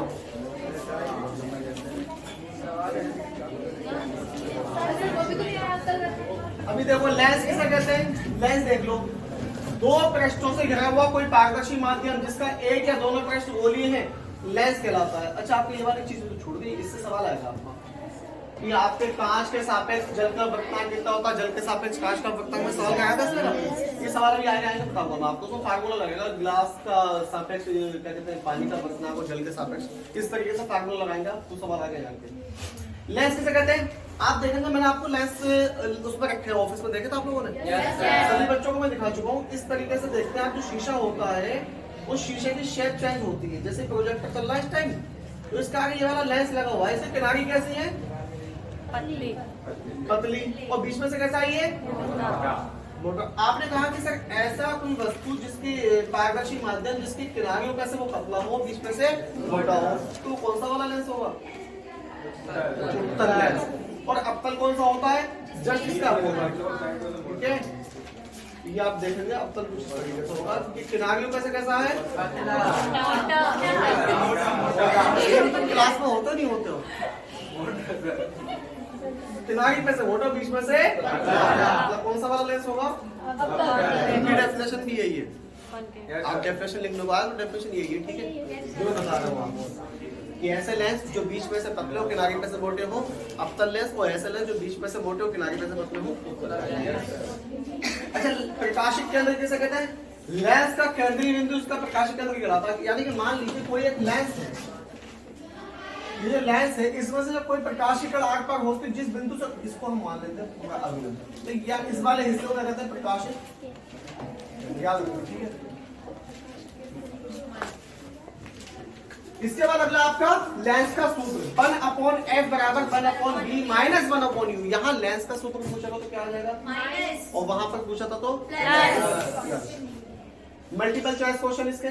अभी देखो लेंस किसे कहते हैं? लेंस देख लो, दो पृष्ठों से घिरा हुआ कोई पारदर्शी माध्यम जिसका एक या दोनों पृष्ठ गोलीय हैं, लेंस कहलाता है। अच्छा आपको ये वाली चीज तो छोड़ दी, इससे सवाल आएगा आपका कि आपके कांच के सापेक्ष जल का वर्तमान कितना होता है, जल के सापेक्ष कांच का वर्तमान में सवाल आया था इसमें। ये सवाल अभी आगे आएगा बताऊंगा मैं आपको। तो फार्मूला लगेगा गिलास का सापेक्ष क्या कहते हैं पानी का वर्तमान को जल के सापेक्ष, इस तरीके से फार्मूला लगाएंगे आप तो सवाल आगे जाएंगे। लेंस किसे कहते हैं? आप देखेंगे मैंने आपको लेंस उस पर रखे ऑफिस में देखे थे आप लोगों ने? सभी बच्चों को मैं दिखा चुका हूँ। इस तरीके से देखते हैं आप, जो शीशा होता है उस शीशे की शेप चेंज होती है। जैसे प्रोजेक्टर चल रहा है इस टाइम, तो इसका आगे ये वाला लेंस लगा हुआ है, इसकी किनारी कैसी है? पतली पतली। और बीच में से कैसा है ये? मोटा। आपने कहा कि सर ऐसा कोई वस्तु जिसकी पारदर्शी माध्यम जिसकी किनारियों पे से वो पतला हो बीच में से मोटा हो, तो कौन सा वाला लेंस होगा? उत्तल लेंस। और अवतल कौन सा होता है? जस्ट इसका ठीक है। ये आप देखेंगे अवतल कुछ इस तरीके से होगा कि किनारियों पे से कैसा है? क्लास में होते नहीं होते हो? किनारी पे से मोटा बीच में से मतलब कौन सा वाला लेंस होगा? इनकी डेफिनेशन भी यही है। आप डेफिनेशन लिख लो बाद, डेफिनेशन यही है, ठीक है। जो बता रहा हूँ आपको कि ऐसे लेंस जो बीच में से पतले हो किनारी पे से मोटे हो अवतल लेंस, और ऐसे लेंस जो बीच में से मोटे हो किनारी पे से पतले हो। अच्छा प्रकाशिक केंद्र किसे कहते हैं? लेंस का केंद्रीय बिंदु इसका प्रकाशिक केंद्र कहलाता है। यानी कि मान लीजिए कोई एक लेंस है, ये जो लेंस है इसमें से जब कोई प्रकाश की कण आर पार होती है जिस बिंदु से, इसको हम मान लेते हैं पूरा अभिलंब, तो या इस वाले हिस्से को कहते हैं प्रकाशिक। याद रखो, ठीक है। इसके बाद अगला आपका लेंस का सूत्र 1 अपॉन एफ बराबर 1 upon B minus 1 upon U. यहाँ लेंस का सूत्र पूछा तो क्या आ जाएगा? माइनस। और वहां पर पूछा था तो प्लस। मल्टीपल चॉइस क्वेश्चन इसके,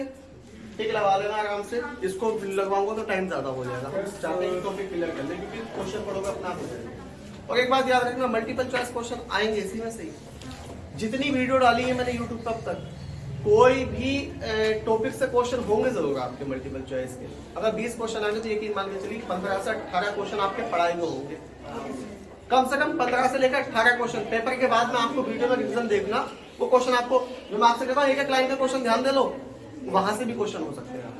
ठीक, लगा लेना आराम से। इसको लगवाऊंगा तो टाइम ज्यादा हो जाएगा, चाहते हैं टॉपिक क्लियर कर ले क्योंकि क्वेश्चन पढ़ोगे अपना आप हो जाएगा। और एक बात याद रखना, मल्टीपल चॉइस क्वेश्चन आएंगे इसी में से ही। जितनी वीडियो डाली है मैंने यूट्यूब पर अब तक, कोई भी टॉपिक से क्वेश्चन होंगे जरूर आपके मल्टीपल चॉइस के। अगर 20 क्वेश्चन आएंगे तो यकीन मान के चलिए 15 से 18 क्वेश्चन आपके पढ़ाई में होंगे। कम से कम 15 से लेकर 18 क्वेश्चन। पेपर के बाद में आपको वीडियो में रिवीजन देखना, वो क्वेश्चन आपको जो मैं आपसे कहता हूँ एक एक लाइन का क्वेश्चन ध्यान दे लो, वहां से भी क्वेश्चन हो सकते हैं।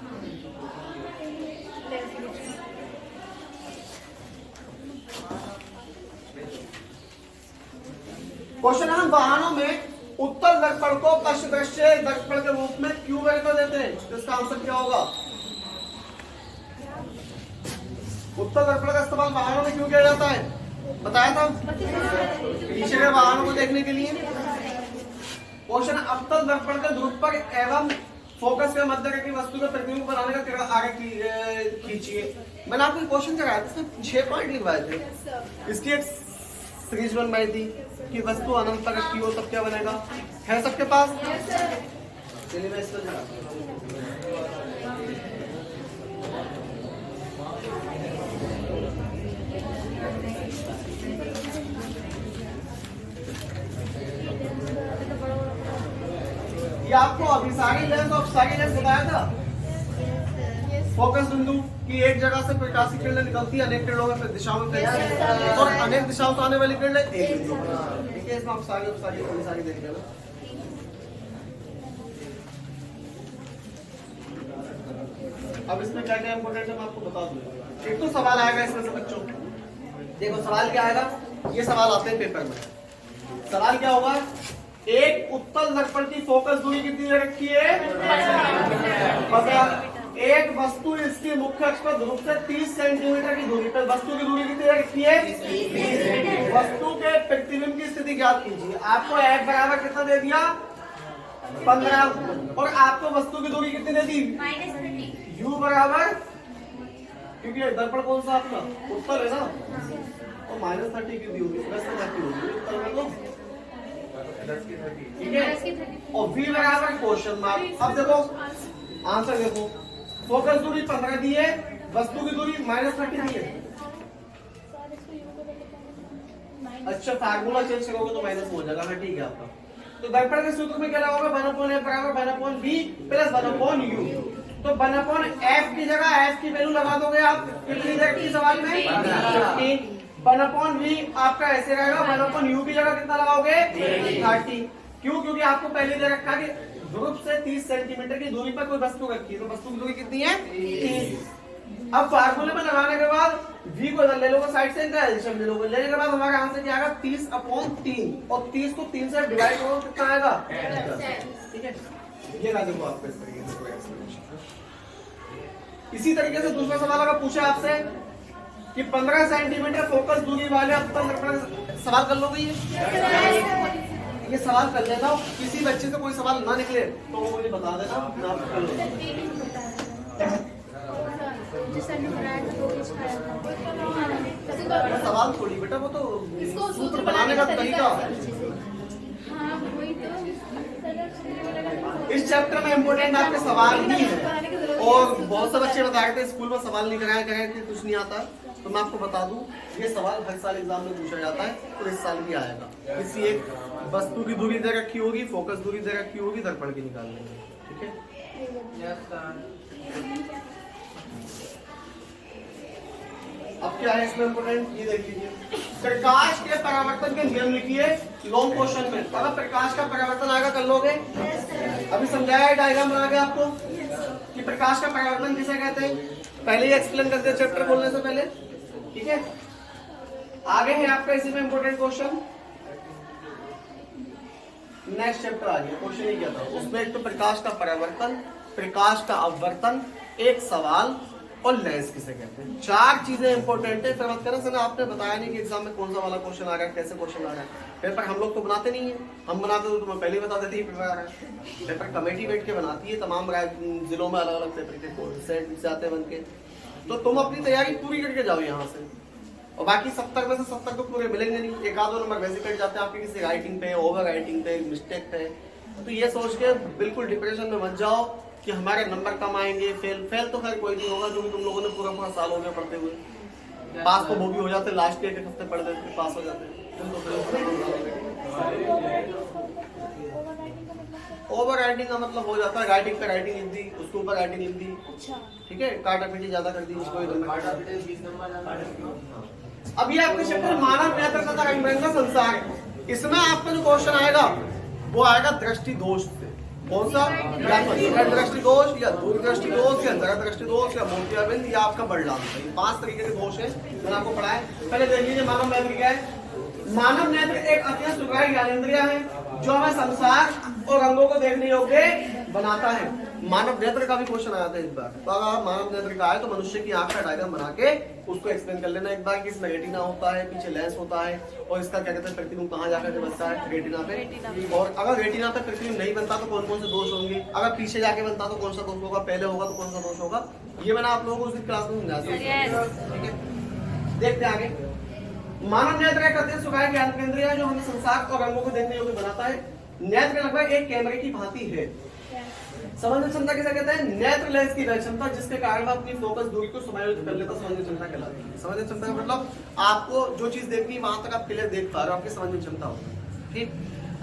क्वेश्चन हम वाहनों में उत्तल दर्पण को पश्च दृश्य दर्पण के रूप में क्यों वैल्यू देते हैं? तो इसका आंसर क्या होगा? उत्तल दर्पण का इस्तेमाल वाहनों में क्यों किया जाता है? बताया था पीछे के वाहनों को देखने के लिए। क्वेश्चन अवतल दर्पण के ध्रुव एवं फोकस के मध्य की वस्तु के प्रतिबिंब बनाने का आगे खींचिए। मैंने आपको क्वेश्चन कराया था, 6 पॉइंट लिखवाए थे। इसकी एक सीरीज बनवाई थी कि वस्तु अनंत तक की हो तब क्या बनेगा। है सबके पास? चलिए मैं इसको ये आपको अभिसारी लेंस और अपसारी लेंस बताया था फोकस बिंदु की एक जगह से प्रकाश की किरणें निकलती है अनेक किरणों में दिशाओं में फैलती और अनेक दिशाओं से आने वाली किरणें एक बिंदु पर आती है। ठीक है, इसमें अपसारी अपसारी अभिसारी देख लेना। अब इसमें क्या क्या इंपोर्टेंट है मैं आपको बता दूं। एक तो सवाल आएगा इसमें से बच्चों, देखो सवाल क्या आएगा, ये सवाल आते हैं पेपर में। सवाल क्या होगा, एक उत्तल दर्पण की फोकस दूरी कितनी रखी है 15। एक वस्तु इसकी मुख्य अक्ष पर ध्रुव से 30 सेंटीमीटर की दूरी पर, वस्तु की दूरी कितनी रखी है, वस्तु के प्रतिबिंब की स्थिति ज्ञात कीजिए। आपको f बराबर कितना दे दिया 15 और आपको वस्तु की दूरी कितनी दे दी u बराबर, क्योंकि दर्पण कौन सा आपका उत्तल है ना, तो -30 की दी होगी, +30 होगी उत्तल में तो, ठीक है। और v बराबर क्वेश्चन मार्क। अब देखो आंसर देखो, फोकस दूरी 15 दी है, वस्तु की दूरी -30 दी है। अच्छा फार्मूला चेंज करोगे तो माइनस हो जाएगा, हाँ ठीक है आपका। तो दर्पण के सूत्र में क्या लगाओगे 1/f बराबर 1/v प्लस 1/u। तो 1/f की जगह f की वैल्यू लगा दोगे आप कितनी देर की सवाल में 15। 1/v आपका ऐसे रहेगा, 1/u की जगह कितना लगाओगे 30। क्यों, क्योंकि आपको पहले दे रखा कि ध्रुव से 30 सेंटीमीटर की दूरी पर कोई वस्तु रखी है, तो वस्तु की दूरी कितनी है 30। अब फार्मूले में लगाने के बाद v को ले लोगे साइड से, इनका एलसीएम ले लोगे, लेने के बाद हमारा आंसर क्या आएगा 30/3 और 30 को 3 से डिवाइड करो कितना आएगा, ठीक है। ये ला देखो आपको इस तरीके से। इसी तरीके से दूसरा सवाल अगर पूछे आपसे कि 15 सेंटीमीटर फोकस दूरी वाले उत्तल दर्पण, सवाल कर लोगे ये सवाल कर लेना। किसी बच्चे से कोई सवाल ना निकले तो वो मुझे बता देना, मैं आपको कर लूंगा। सवाल थोड़ी बेटा, वो तो सूत्र बनाने का तरीका। इस चैप्टर में इम्पोर्टेंट आपके सवाल ही है, और बहुत से बच्चे बता रहे थे स्कूल में सवाल नहीं कराया थे, कुछ नहीं आता। तो मैं आपको बता दूं ये सवाल हर साल एग्जाम में पूछा जाता है, तो इस साल भी आएगा। किसी एक वस्तु की दूरी दे रखी होगी, फोकस दूरी दे रखी होगी, दर्पण की निकाल लेंगे, ठीक है। अब क्या है इसमें इम्पोर्टेंट, ये देख लीजिए, प्रकाश के परावर्तन के नियम लिखिए लॉन्ग क्वेश्चन में। अगर प्रकाश का परावर्तन आएगा कर लोगे, अभी समझाया है डायग्राम बना के आपको कि प्रकाश का परावर्तन किसे कहते हैं, पहले ही एक्सप्लेन करते हैं चैप्टर खोलने से पहले, ठीक है। आगे है आपका इसी में इम्पोर्टेंट क्वेश्चन, नेक्स्ट चैप्टर आ गया, क्वेश्चन ही क्या था उसमें, एक तो प्रकाश का परावर्तन, प्रकाश का अपवर्तन, एक सवाल और लेंस किसे कहते हैं। 4 चीजें इंपॉर्टेंट है। फिर बात करें सर आपने बताया नहीं कि एग्जाम में कौन सा वाला क्वेश्चन आ रहा है, कैसे क्वेश्चन आ रहा है। पेपर हम लोग तो बनाते नहीं है, हम बनाते तो मैं पहले ही बता देते ही पेपर आ रहा है। पेपर कमेटी बैठ के बनाती है, तमाम जिलों में अलग अलग पेपर के सेट जाते बन के, तो तुम अपनी तैयारी पूरी करके जाओ यहाँ से। और बाकी 70 में से 70 तो पूरे मिलेंगे नहीं, एक आध 2 नंबर वैसे कट जाते हैं आपके किसी राइटिंग पे, ओवर राइटिंग पे, मिस्टेक पे। तो ये सोच के बिल्कुल डिप्रेशन में मत जाओ कि हमारे नंबर कम आएंगे, फेल तो खैर कोई नहीं होगा, क्योंकि तुम लोगों ने पूरा साल हो गया पढ़ते हुए। पास तो वो भी हो जाते, लास्ट के एक हफ्ते पढ़ देते पास हो जाते। ओवर राइटिंग का मतलब हो जाता है राइटिंग पे राइटिंग लिख दी, उसके ऊपर राइटिंग लिख दी, ठीक है, काटा पीटी ज्यादा कर दी उसको। अब ये आपके चैप्टर मानव नेत्र तथा रंग का संसार है, इसमें आपका जो क्वेश्चन आएगा वो आएगा दृष्टि दोष से। कौन सा, दृष्टि दोष या दूर दृष्टि दोष या जरा दृष्टि दोष या मोतियाबिंद या आपका बड़लाम। 5 तरीके के दोष है, मैंने आपको पढ़ाया। पहले देख लीजिए मानव नेत्र क्या है। मानव नेत्र एक अत्यंत सुग्राही ज्ञानेंद्रिय है जो हमें संसार और रंगों को देखने योग्य बनाता है। मानव नेत्र का भी क्वेश्चन आया था इस बार, तो अगर मानव नेत्र का आए तो मनुष्य की आंख का डायग्राम बना के उसको एक्सप्लेन कर लेना एक बार कि इसमें रेटिना होता है, पीछे लेंस होता है, और इसका क्या कहते हैं प्रतिबिंब कहाँ जाकर बनता है, रेटिना पे। और अगर रेटिना पे प्रतिबिंब नहीं बनता तो कौन कौन से दोष होंगे, अगर पीछे जाके बनता तो कौन सा दोष होगा, पहले होगा तो कौन सा दोष होगा। ये मैंने आप लोगों को उस क्लास में समझा दिया, ठीक है। देखते हैं आगे। मानव नेत्र एक अत्यंत सुग्राही ज्ञान केंद्रीय है जो हमें संसार और रंगों को देखने योग्य बनाता है। नेत्र लगभग एक कैमरे की भांति है। समझने क्षमता किसे कहते हैं, नेत्र लेंस की वह क्षमता जिसके कारण वह अपनी फोकस दूरी को समायोजित कर लेता, समझने क्षमता कहलाती है। समझने क्षमता का मतलब आपको जो चीज देखनी है वहां तक आप क्लियर देख पा रहे हो, आपकी समझने क्षमता होती है, ठीक।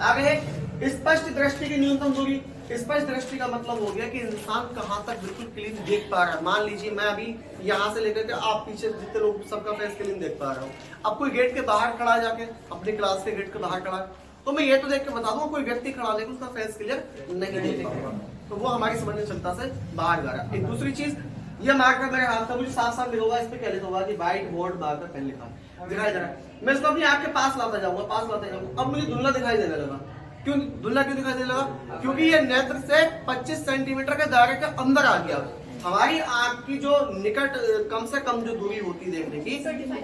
आगे है स्पष्ट दृष्टि की न्यूनतम दूरी। स्पष्ट दृष्टि का मतलब हो गया कि इंसान कहाँ तक बिल्कुल क्लीन देख पा रहा है। मान लीजिए मैं अभी यहाँ से लेकर के आप पीछे जितने लोग सबका फेस क्लीन देख पा रहा हूँ। अब कोई गेट के बाहर खड़ा जाके अपनी क्लास के गेट के बाहर खड़ा, तो मैं ये तो देख के बता दूँ कोई व्यक्ति खड़ा लेकिन उसका फेस क्लियर नहीं देख पाऊंगा, तो वो हमारी समझ क्षमता से बाहर जा रहा है। एक दूसरी चीज, ये मार्कर मेरे हाथ का मुझे साफ साफ लिखा होगा, इस पे क्या लिखा होगा कि व्हाइट बोर्ड मार्कर पेन लिखा दिखाई दे रहा है। मैं इसको अपनी आँख के पास लाता जाऊंगा, पास लाता जाऊंगा। अब मुझे धुंधला दिखाई देने लगा। क्यों धुंधला क्यों दिखाई देने लगा? क्योंकि ये नेत्र से 25 सेंटीमीटर के दायरे के अंदर आ गया। हमारी आंख की जो निकट कम से कम जो दूरी होती है देखने की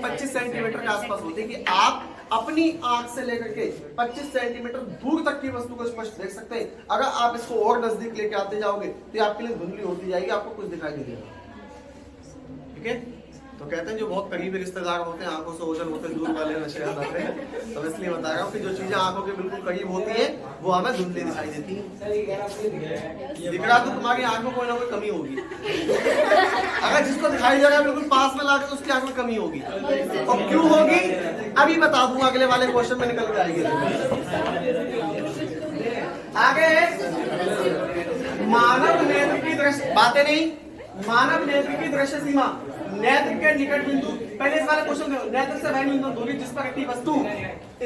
25 सेंटीमीटर के आसपास होती है, कि आप अपनी आंख से लेकर के 25 सेंटीमीटर दूर तक की वस्तु को स्पष्ट देख सकते हैं। अगर आप इसको और नजदीक लेके आते जाओगे तो आपके लिए धुंधली होती जाएगी, आपको कुछ दिखाई नहीं देगा। ठीक है, तो कहते हैं जो बहुत करीबी रिश्तेदार होते हैं आंखों से ओझल होते हैं, दूर वाले नशे याद आते हैं। तो इसलिए बता रहा हूँ कि जो चीजें आंखों के बिल्कुल करीब होती है वो हमें धुंधली दिखाई देती है। दिख रहा तो तुम्हारी आंख में कोई ना कोई कमी होगी। अगर जिसको दिखाई दे रहा है बिल्कुल पास में लाके तो उसकी आंख में कमी होगी। और क्यों होगी अभी बता दूंगा, अगले वाले क्वेश्चन में निकल के आएगी। आगे मानव नेत्र की दृष्टि, बातें नहीं, मानव नेत्र की दृश्य सीमा, नेत्र के निकट बिंदु। पहले इस वाले क्वेश्चन में नेत्र से वह बिंदु दूरी जिस पर रखी वस्तु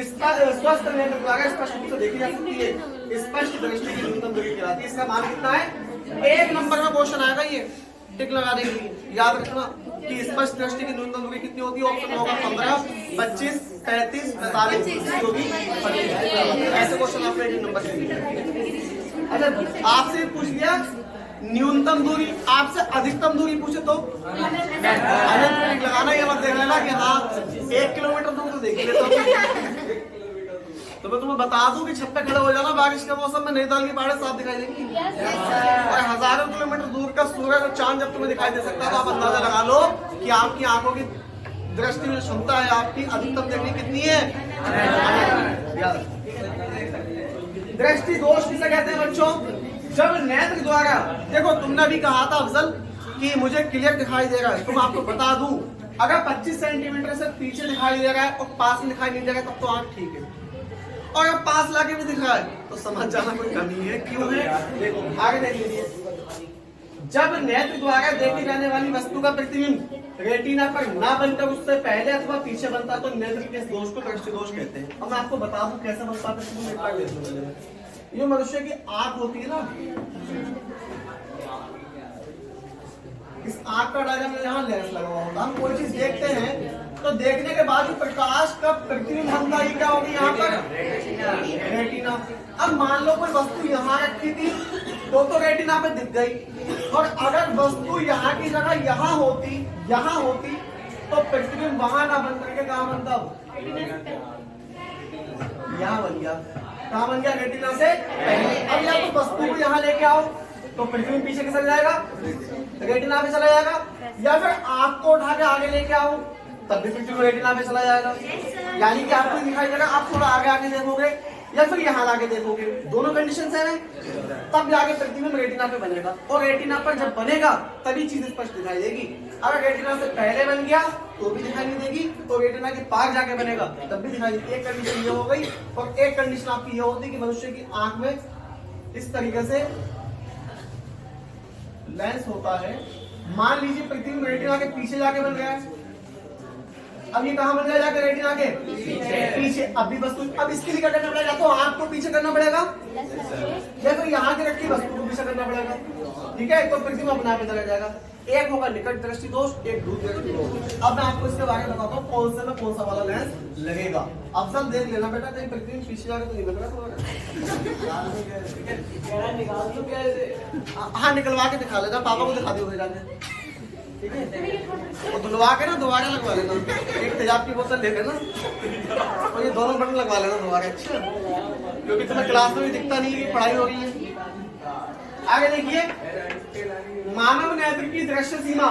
इसका स्वस्थ नेत्र द्वारा स्पष्ट रूप से देखी जा सकती है, स्पष्ट दृष्टि की न्यूनतम दूरी कहलाती है। इसका मान कितना है? 1 नंबर में क्वेश्चन आएगा, ये टिक लगा देंगे। याद रखना कि स्पष्ट दृष्टि की न्यूनतम दूरी कितनी होती है? ऑप्शन होगा 15, 25, 35, 45 होगी। ऐसे क्वेश्चन आपने 1 नंबर से। अच्छा, आपसे पूछ लिया न्यूनतम दूरी, आपसे अधिकतम दूरी पूछे तो अनंत लगाना, ये मत देख लेना कि हाँ 1 किलोमीटर दूर तो देख लेता हूँ। तो मैं तुम्हें बता दूं कि छत पे खड़े हो जाना, बारिश के मौसम में नैनीताल की पहाड़ें साफ दिखाई देंगी। और हजारों किलोमीटर दूर का सूरज और चांद जब तुम्हें दिखाई दे सकता है तो आप अंदाजा लगा लो कि आपकी आंखों की दृष्टि में क्षमता है आपकी अधिकतम देखने कितनी है। दृष्टि दोष किसे कहते हैं बच्चों? जब नेत्र द्वारा, देखो तुमने भी कहा था अफजल कि मुझे क्लियर दिखाई दे रहा है, तो मैं आपको बता दूं अगर 25 सेंटीमीटर से पीछे दिखाई दे रहा है और पास में दिखाई नहीं दे रहा है तब तो आंख ठीक है, और अब पास लाके भी दिख रहा है तो समझ जाना कोई कमी है। क्यों है? देखो आगे देख लीजिए। जब नेत्र द्वारा देखी जाने वाली वस्तु का प्रतिबिंब रेटिना पर ना बनकर उससे पहले अथवा पीछे बनता तो नेत्र के दोष को दृष्टि दोष कहते हैं। अब मैं आपको बता दूं कैसे बनता है। ये मनुष्य की आंख होती है ना, इस आंख का डायग्राम में यहाँ लेंस लगा हुआ होता है। हम कोई चीज देखते हैं तो देखने के बाद प्रकाश का प्रतिबिंब बनता ही क्या होगी यहाँ पर? रेटिना। अब मान लो कोई वस्तु यहाँ रखी थी तो रेटिना पे दिख गई, और अगर वस्तु यहाँ की जगह यहाँ होती तो प्रतिबिंब वहां ना बन करके कहाँ बनता? यहाँ बन गया। कहाँ बन गया? रेटिना से पहले। अब या तो वस्तु को यहाँ लेके आओ तो प्रतिबिंब पीछे चला जाएगा, रेटिना पे चला जाएगा, या फिर आंख को उठा के आगे लेके आओ तब भी प्रतिबिंब रेटिना पे चला जाएगा। यानी कि आपको दिखाई देगा, आप थोड़ा आगे देखोगे या फिर यहाँ लाके देखोगे, दोनों कंडीशन है तब जाके प्रतिबिंब रेटिना पे बनेगा। और रेटिना पर जब बनेगा तभी चीज स्पष्ट दिखाई देगी। अगर रेटिना से पहले बन गया तो भी दिखाई नहीं देगी, और रेटिना के पार जाके बनेगा तब भी दिखाई देगी। एक कंडीशन ये हो गई, और एक कंडीशन आपकी ये होती है कि मनुष्य की आंख में इस तरीके से लेंस होता है। मान लीजिए प्रतिबिंब रेटिना के पीछे जाके बन गया है, अब ये कहां बन गया जाके? रेटिना के पीछे। अब भी वस्तु, अब इसके लिए क्या करना पड़ेगा? तो आंख को पीछे करना पड़ेगा या फिर यहाँ के रखी वस्तु को पीछे करना पड़ेगा। ठीक है, तो प्रतिबिंब अपना पे चला जाएगा। एक होगा निकट दृष्टि दोष, एक दूर दृष्टि दोष। अब मैं आपको इसके बारे में बताता हूँ कौन से में कौन सा वाला लेंस लगेगा। अफजल देख लेना बेटा, कहीं प्रतिबिंब पीछे जाकर तो नहीं बन रहा। हाँ निकलवा के दिखा लेना, पापा को दिखा दो जाके। ठीक है, वो धुलवा के ना दोबारा लगवा लेना, एक तेजाब की बोतल ले लेना और ये दोनों बटन लगवा लेना दोबारा। अच्छा, क्योंकि तुम्हें क्लास में भी दिखता नहीं कि पढ़ाई हो रही है। आगे देखिए, मानव नेत्र की दृश्य सीमा,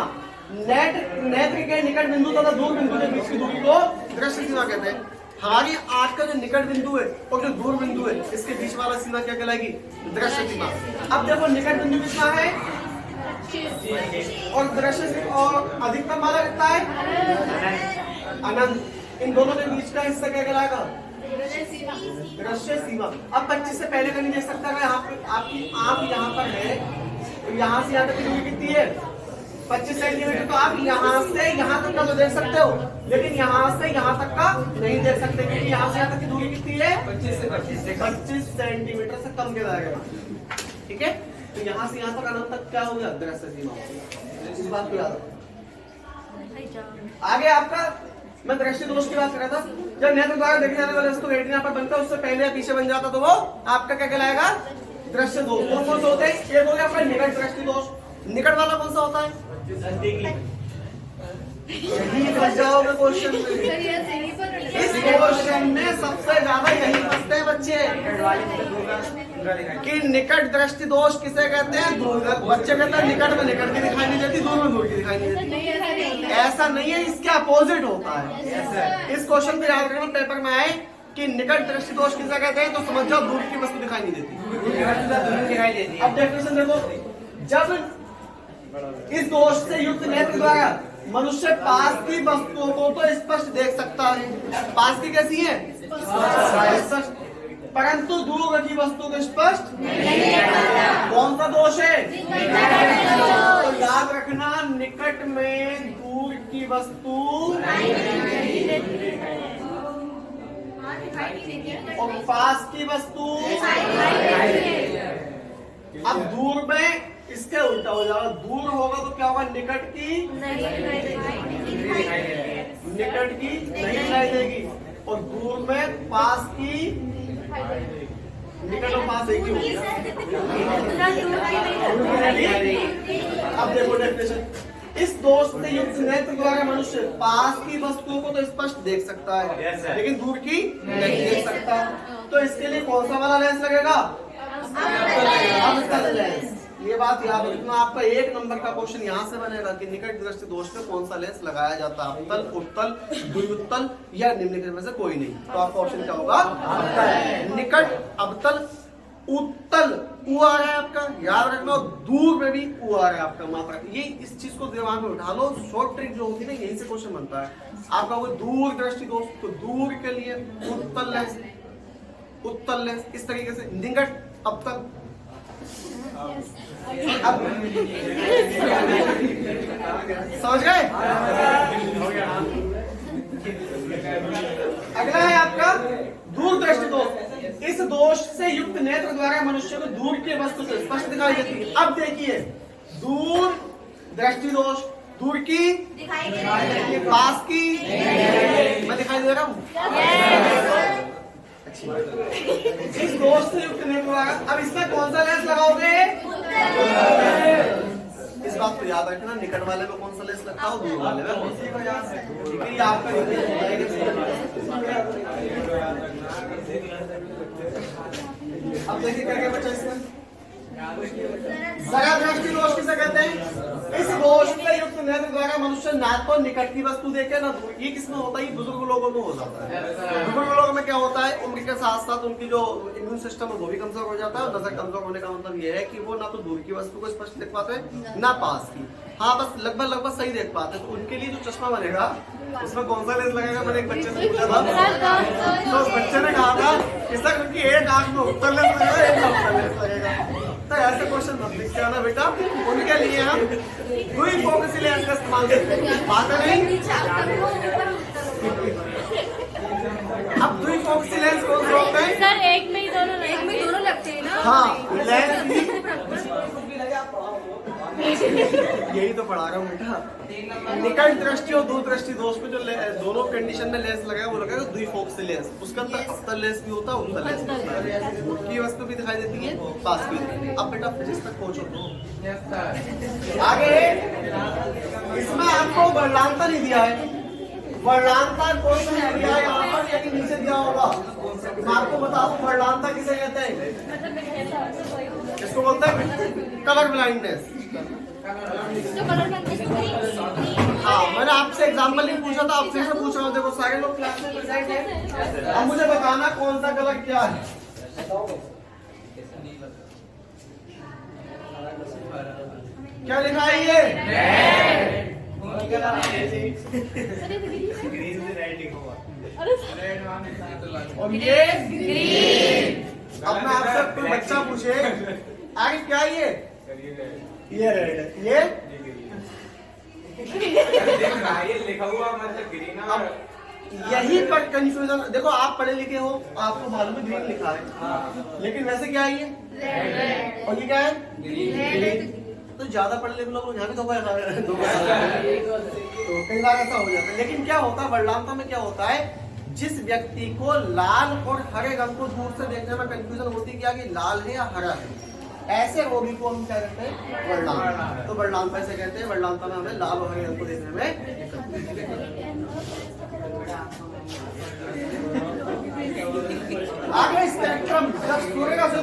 नेत्र के निकट बिंदु तथा दूर बिंदु के बीच की दूरी को दृश्य सीमा कहते हैं। हमारी आंख का जो निकट बिंदु है और जो दूर बिंदु है इसके बीच वाला सीमा क्या कहलाएगी? दृश्य सीमा। अब देखो निकट बिंदु कितना है और दृश्य और अधिकतम वाला कितना है? अनंत। इन दोनों के बीच का हिस्सा क्या कहलाएगा? दृश्य सीमा। अब 25 से पहले का नहीं देख सकता। अगर यहाँ पे आपकी आंख यहाँ पर है तो यहाँ से यहाँ तक की दूरी कितनी है? 25 सेंटीमीटर। तो आप यहाँ से यहाँ तक का तो देख सकते हो, लेकिन यहाँ से यहाँ तक का नहीं देख सकते, क्योंकि यहाँ से यहाँ तक की दूरी कितनी है? 25 सेंटीमीटर से कम के दायरे में। ठीक है, तो यहाँ से यहाँ तक अनंत तक क्या हो गया? दृश्य सीमा हो गया। इस बात को याद रखो। आगे आपका मैं दृष्टि दोष की बात कर रहा था। जब नेत्र द्वारा देखे जाने वाले वस्तु रेटिना पर बनता है, उससे पहले या पीछे बन जाता तो वो आपका क्या कहलाएगा? दृश्य दोष। कौन कौन से होते हैं? एक हो गया आपका निकट दृष्टि दोष। निकट वाला कौन सा होता है? यही फंस जाओगे क्वेश्चन में। इस क्वेश्चन में सबसे ज्यादा यही फंसते हैं बच्चे कि निकट दृष्टि दोष किसे कहते हैं? बच्चे कहते हैं निकट में निकट की दिखाई नहीं देती, दूर में दूर की दिखाई नहीं देती। ऐसा नहीं है, इसके अपोजिट होता है। इस क्वेश्चन को याद रखना, पेपर में आए कि निकट दृष्टि दोष किसे कहते हैं, तो समझ जाओ दूर की वस्तु दिखाई नहीं देती। अब डेफिनेशन देखो, जब इस दोष से युक्त नेत्र द्वारा मनुष्य पास की वस्तुओं को तो स्पष्ट देख सकता है। पास की कैसी है? स्पष्ट। परंतु दूर की वस्तु को स्पष्ट कौन सा दोष है? तो याद रखना, निकट में दूर की वस्तु और पास की वस्तु। अब दूर में इसके उल्टा हो जाएगा, दूर होगा तो क्या होगा? निकट की नहीं दिखाई देगी, और दूर में पास की, निकट और पास एक ही होगा। अब देखो डेफिनेशन, इस दोष से युक्त नेत्र द्वारा मनुष्य पास की वस्तुओं को तो स्पष्ट देख सकता है, लेकिन दूर की नहीं देख सकता। तो इसके लिए कौन सा वाला लेंस लगेगा? अवतल लेंस। ये बात याद रखना, आपका 1 नंबर का क्वेश्चन यहाँ से बनेगा कि निकट दृष्टि दोष में कौन सा लेंस लगाया जाता है? अवतल, उत्तल, द्विउत्तल या निम्नलिखित में से कोई नहीं। तो आपका ऑप्शन क्या होगा? निकट, अवतल, उत्तल। उ आ रहा है आपका, याद रखना। दूर में भी उ आ रहा है आपका मात्रा। ये इस चीज को दिमाग में उठा लो। शॉर्ट ट्रिक जो होती है ना, यही से क्वेश्चन बनता है। आपका वो दूर दृष्टि दोष, तो दूर के लिए उत्तल लेंस, उत्तल लेंस इस तरीके से। निकट, अवतल। अब समझ गए? अगला है आपका दूर दृष्टि दोष। इस दोष से युक्त नेत्र द्वारा मनुष्य को दूर की वस्तु से स्पष्ट दिखाई देती है। अब देखिए, दूर दृष्टि दोष, दूर की पास की, मैं दिखाई दे रहा हूँ। इस दोष से युक्त नेत्र द्वारा, अब इसमें कौन सा लेंस लगाओगे? इस बात को याद रखना, निकट वाले में कौन सा लेंस लगता हो, दूर वाले में कौन सा। ठीक है, ये आपका अब देखिए क्या क्या बचा इसमें। जरा दृष्टि दोष किसे कहते हैं? इस दोष से युक्त नेत्र द्वारा मनुष्य ना तो निकट की वस्तु देखे ना दूर। ये किसमें होता है? बुजुर्ग लोगों में हो जाता है। बुजुर्ग लोगों में क्या होता है? उम्र के साथ साथ उनकी जो इम्यून सिस्टम है वो भी कमजोर हो जाता है, और नजर कमजोर होने का मतलब ये है कि वो ना तो दूर की वस्तु को स्पष्ट देख पाते हैं, ना पास की। हाँ, बस लगभग सही देख पाते हैं। तो उनके लिए जो चश्मा बनेगा उसमें कौन सा लेंस लगेगा? मैंने एक बच्चे से पूछा था, तो उस बच्चे ने कहा था कि सर उनकी एक आंख में उत्तर लेंस लगेगा, एक में उत्तर लेंस लगेगा। तो ऐसे क्वेश्चन मत लिख के आना बेटा, उनके लिए हम दुई फोकसी लेंस का इस्तेमाल करते हैं। बात नहीं। अब दुई फोकसी लेंस कौन से होते हैं? सर एक में ही दोनों लगते हैं ना। हाँ, लेंस यही तो पढ़ा रहा हूँ बेटा। निकट दृष्टि और दूर दृष्टि दोष में जो दोनों कंडीशन में लेंस लगाया वो लगाएगा द्विफोकसी लेंस। उसके अंदर अवतल लेंस भी होता है, उत्तल लेंस भी होता है। दूर की वस्तु भी दिखाई देती है, पास भी दिखाई देती है। अब बेटा फिजिक्स तक पहुंचो तो आगे इसमें आपको वर्णांतर नहीं दिया है। वर्णांतर क्वेश्चन नहीं दिया है यहाँ पर, लेकिन नीचे दिया होगा। मैं आपको बताऊं वर्णांतर किसे कहते हैं? इसको बोलते हैं कलर ब्लाइंडनेस। हाँ, मैंने आपसे एग्जाम्पल नहीं पूछा था, आप फिर से पूछ रहा हूँ। देखो सारे लोग क्लास में प्रेजेंट हैं, अब मुझे बताना कौन सा कलर क्या है। क्या लिखा है ये? और ये ग्रीन। अब मैं आपसे कोई बच्चा पूछे आगे क्या ये रेड है, ये लिखा हुआ मतलब ग्रीन। अब यही पर कंफ्यूजन। देखो आप पढ़े लिखे हो, आपको मालूम है ग्रीन लिखा है, लेकिन वैसे क्या है ये और ये क्या है ग्रीन। तो ज्यादा पढ़े लिखे लोग यहाँ भी तो कई बार ऐसा हो जाता है। लेकिन क्या होता है वर्णांता में, क्या होता है, जिस व्यक्ति को लाल और हरे रंग को दूर से देखने में कंफ्यूजन होती क्या कि लाल है या हरा है, ऐसे रोगी को हम क्या कहते हैं वर्णांता। तो वर्णांता ऐसे कहते हैं, वर्णांता में हमें लाल और हरे रंग को देखने में। आगे स्पेक्ट्रम, जब सूर्य का जो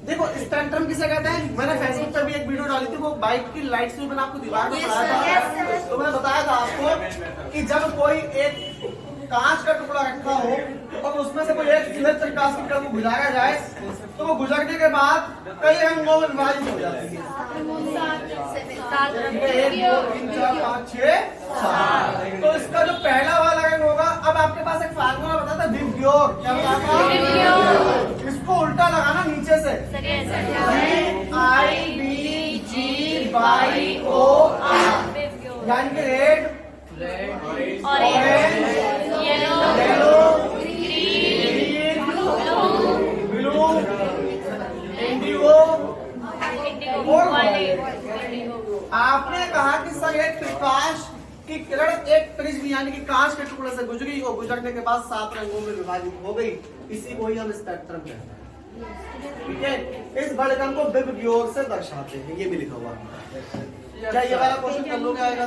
देखो स्पेक्ट्रम किसे कहते हैं, मैंने फेसबुक पर भी एक वीडियो डाली थी, वो बाइक की लाइट्स में मैंने आपको दीवार में बताया था। तो मैंने बताया था आपको कि जब कोई एक कांच का टुकड़ा रखा हो और उसमें से कोई एक सिलेंडर प्रकाश की तरफ गुजारा जाए तो वो गुजरने के बाद कई रंगों में विभाजित हो जाती है। 1 2 3 4 5 6 7। तो इसका जो पहला वाला रंग होगा, अब आपके पास एक फार्मूला बताता है विब्ग्योर। क्या बताता? इसको उल्टा लगाना नीचे से, VIBGYOR, यानी कि red, orange, yellow, green, blue, Indigo और आपने कहा कि सर एक प्रकाश की किरण एक प्रिज्म यानी कि कांच के टुकड़े से गुजरी और गुजरने के बाद 7 रंगों में विभाजित हो गई, इसी को ही हम स्पेक्ट्रम कहते हैं। ठीक है, इस वर्णक्रम को विब्ग्योर से दर्शाते हैं, ये भी लिखा हुआ है। क्या ये वाला क्वेश्चन कर लोगे आएगा?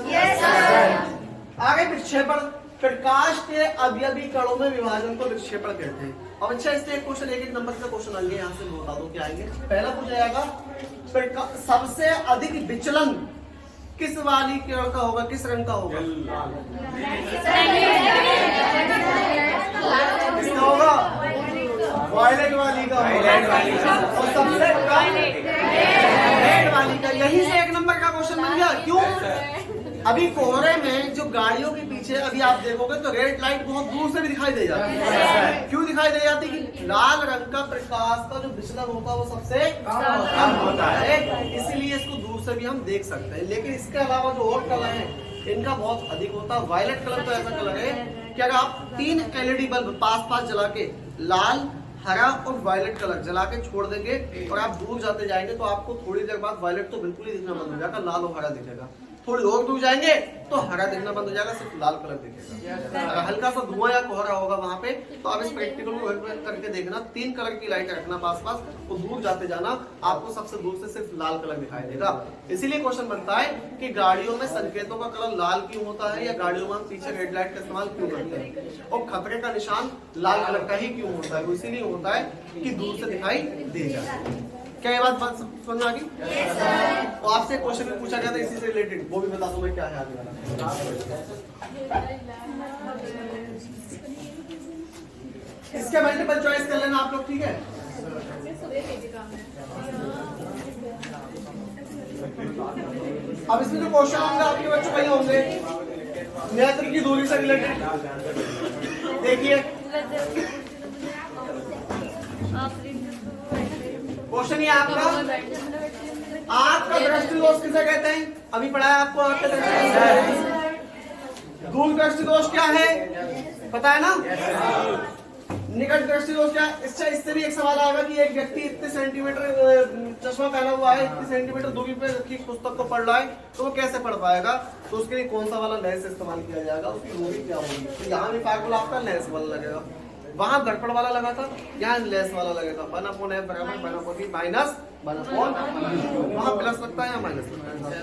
आगे विक्षेपण, प्रकाश के अवयवी कणों में विभाजन को विक्षेपण कहते हैं। अब अच्छा इससे एक क्वेश्चन, एक नंबर का क्वेश्चन आएंगे, यहाँ से बता दो क्या आएंगे। पहला पूछा जाएगा सबसे अधिक विचलन किस वाली किरण का होगा, किस रंग का होगा? किसका होगा? वायलेट वाली का होगा। और सबसे कम रेड वाली का। यही से एक नंबर का क्वेश्चन बन गया। क्यों? अभी कोहरे में जो गाड़ियों के पीछे अभी आप देखोगे तो रेड लाइट बहुत दूर से भी दिखाई दे जाती है। क्यों दिखाई दे जाती है? कि लाल रंग का प्रकाश का जो विचलन होता है वो सबसे कम होता है, इसीलिए इसको दूर से भी हम देख सकते हैं। लेकिन इसके अलावा जो और कलर है इनका बहुत अधिक होता है। वायलेट कलर तो ऐसा कलर है कि अगर आप 3 LED बल्ब पास जला के लाल, हरा और वायलेट कलर जला के छोड़ देंगे और आप दूर जाते जाएंगे तो आपको थोड़ी देर बाद वायलेट तो बिल्कुल ही दिखना बंद हो जाएगा, लाल और हरा दिखेगा। थोड़ी और दूर जाएंगे तो हरा दिखना बंद हो जाएगा, सिर्फ लाल कलर दिखेगा। अगर हल्का सा धुआं या कोहरा होगा वहां पे तो आप इस प्रैक्टिकल को करके देखना, 3 कलर की लाइट रखना पास और दूर जाते जाना, आपको सबसे दूर से सिर्फ लाल कलर दिखाई देगा। इसीलिए क्वेश्चन बनता है कि गाड़ियों में संकेतों का कलर लाल क्यों होता है, या गाड़ियों में हम पीछे रेड लाइट का इस्तेमाल क्यों करते हैं, और खतरे का निशान लाल कलर का ही क्यों होता है? वो इसीलिए होता है कि दूर से दिखाई दे जाए। क्या ये बात समझ आ गई? और आपसे क्वेश्चन भी पूछा गया था इसी से रिलेटेड, वो भी बता दूं मैं क्या है आगे वाला। इसके मल्टीपल चॉइस कर लेना आप लोग, ठीक है? अब इसमें जो क्वेश्चन होंगे आपके बच्चों वही होंगे नेत्र की दूरी से रिलेटेड। देखिए क्वेश्चन ये आपका, आंख का दृष्टि दोष किसे कहते हैं? अभी पढ़ाया आपको आंख का दृष्टि दोष। दूर दृष्टि दोष क्या है पता है ना? निकट दृष्टि दोष क्या है? इससे भी एक सवाल आएगा कि एक व्यक्ति इतने सेंटीमीटर चश्मा पहना हुआ है, इतने सेंटीमीटर दूरी पे रखी पुस्तक को पढ़ रहा है, तो वो कैसे पढ़ पाएगा? तो उसके लिए कौन सा वाला लेंस इस्तेमाल किया जाएगा, उसकी दूरी क्या होगी? तो यहाँ भी फार्मूला आपका लेंस वाला लगेगा, वहां दर्पण वाला लगा था, यहाँ लेंस वाला लगेगा। 1/f बराबर 1/b माइनस 1/, वहां प्लस लगता है या माइनस लगता है।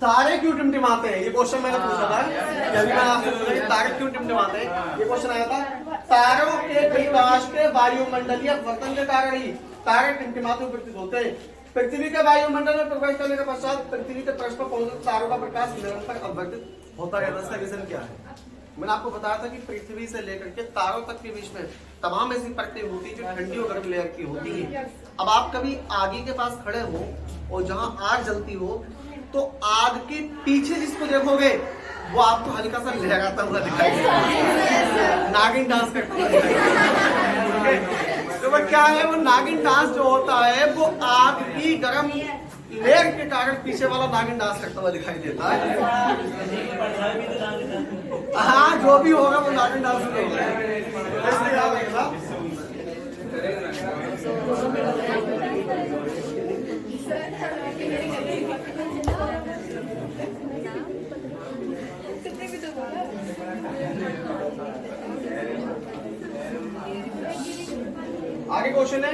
तारे क्यों टिमटिमाते हैं? ये क्वेश्चन मैंने पूछा था, अभी मैं आपसे पूछा कि तारे क्यों टिमटिमाते हैं, ये क्वेश्चन आया था। तारों के प्रकाश के वायुमंडलीय अपवर्तन के कारण ही तारे टिमटिमाते हुए प्रतीत होते हैं। पृथ्वी के वायुमंडल में प्रवेश करने के पश्चात पृथ्वी के पृष्ठ पर पहुंचकर तारों का प्रकाश निरंतर अपवर्तित होता रहता है। इसका रीजन क्या है? मैंने आपको बताया था कि पृथ्वी से लेकर के तारों तक के बीच में तमाम ऐसी परतें होती है जो ठंडी और गर्म लेयर की होती है। अब आप कभी आग के पास खड़े हो और जहां आग जलती हो तो आग के पीछे जिसको देखोगे वो आपको हल्का सा लहराता हुआ दिखाई देगा, नागिन डांस करता हुआ दिखाई देगा। तो वो क्या है, वो नागिन डांस जो होता है वो आग की गर्म लेयर के कारण पीछे वाला नागिन डांस करता हुआ दिखाई देता है। हाँ, जो भी होगा वो नागिन डांस में होगा, इसलिए याद रखना। आगे क्वेश्चन है,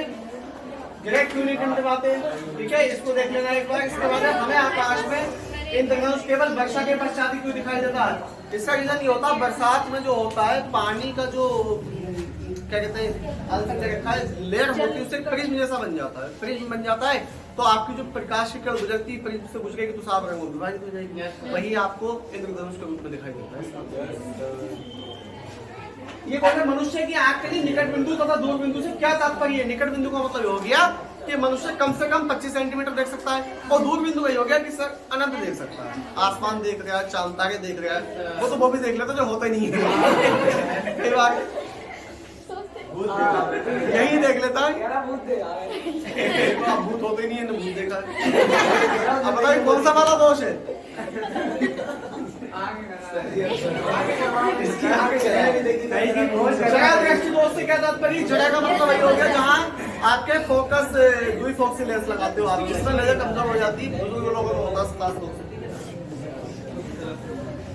ग्रह क्यों नहीं टिमटिमाते? ठीक है, इसको देख लेना एक बार। इसके बाद हमें आकाश में इंद्रधनुष केवल वर्षा के पश्चात ही क्यों दिखाई देता है? इसका रीजन ये होता है, बरसात में जो होता है पानी का जो क्या कहते हैं लेयर होती है, उससे प्रिज्म जैसा बन जाता है। प्रिज्म बन जाता है तो आपकी जो प्रकाश की किरण गुजरती है प्रिज्म से गुजरेगी तो साफ रंग विभाजित हो जाएगी, वही आपको इंद्रधनुष के रूप में दिखाई देता है। ये बोले मनुष्य की आंख के लिए निकट बिंदु तथा दूर बिंदु से क्या तात्पर्य है? निकट बिंदु का मतलब हो गया कि मनुष्य कम से कम 25 सेंटीमीटर देख सकता है, और दूर बिंदु का हो गया कि सर अनंत देख सकता है। आसमान देख रहा है, चांद तारे देख रहा है, वो तो वो भी देख लेता जो होता ही नहीं है। कई बार यही देख लेता है, भूत होते नहीं है ना, भूत देखा है। अब बताइए कौन सा वाला दोष है? जगह दृष्टि दोष से क्या तात्पर्य? जगह का मतलब वही हो गया जहाँ आपके फोकस दुई फोकस लेंस लगाते हो आप, जिसमें नजर कमजोर हो जाती है, बुजुर्ग लोगों को होता है।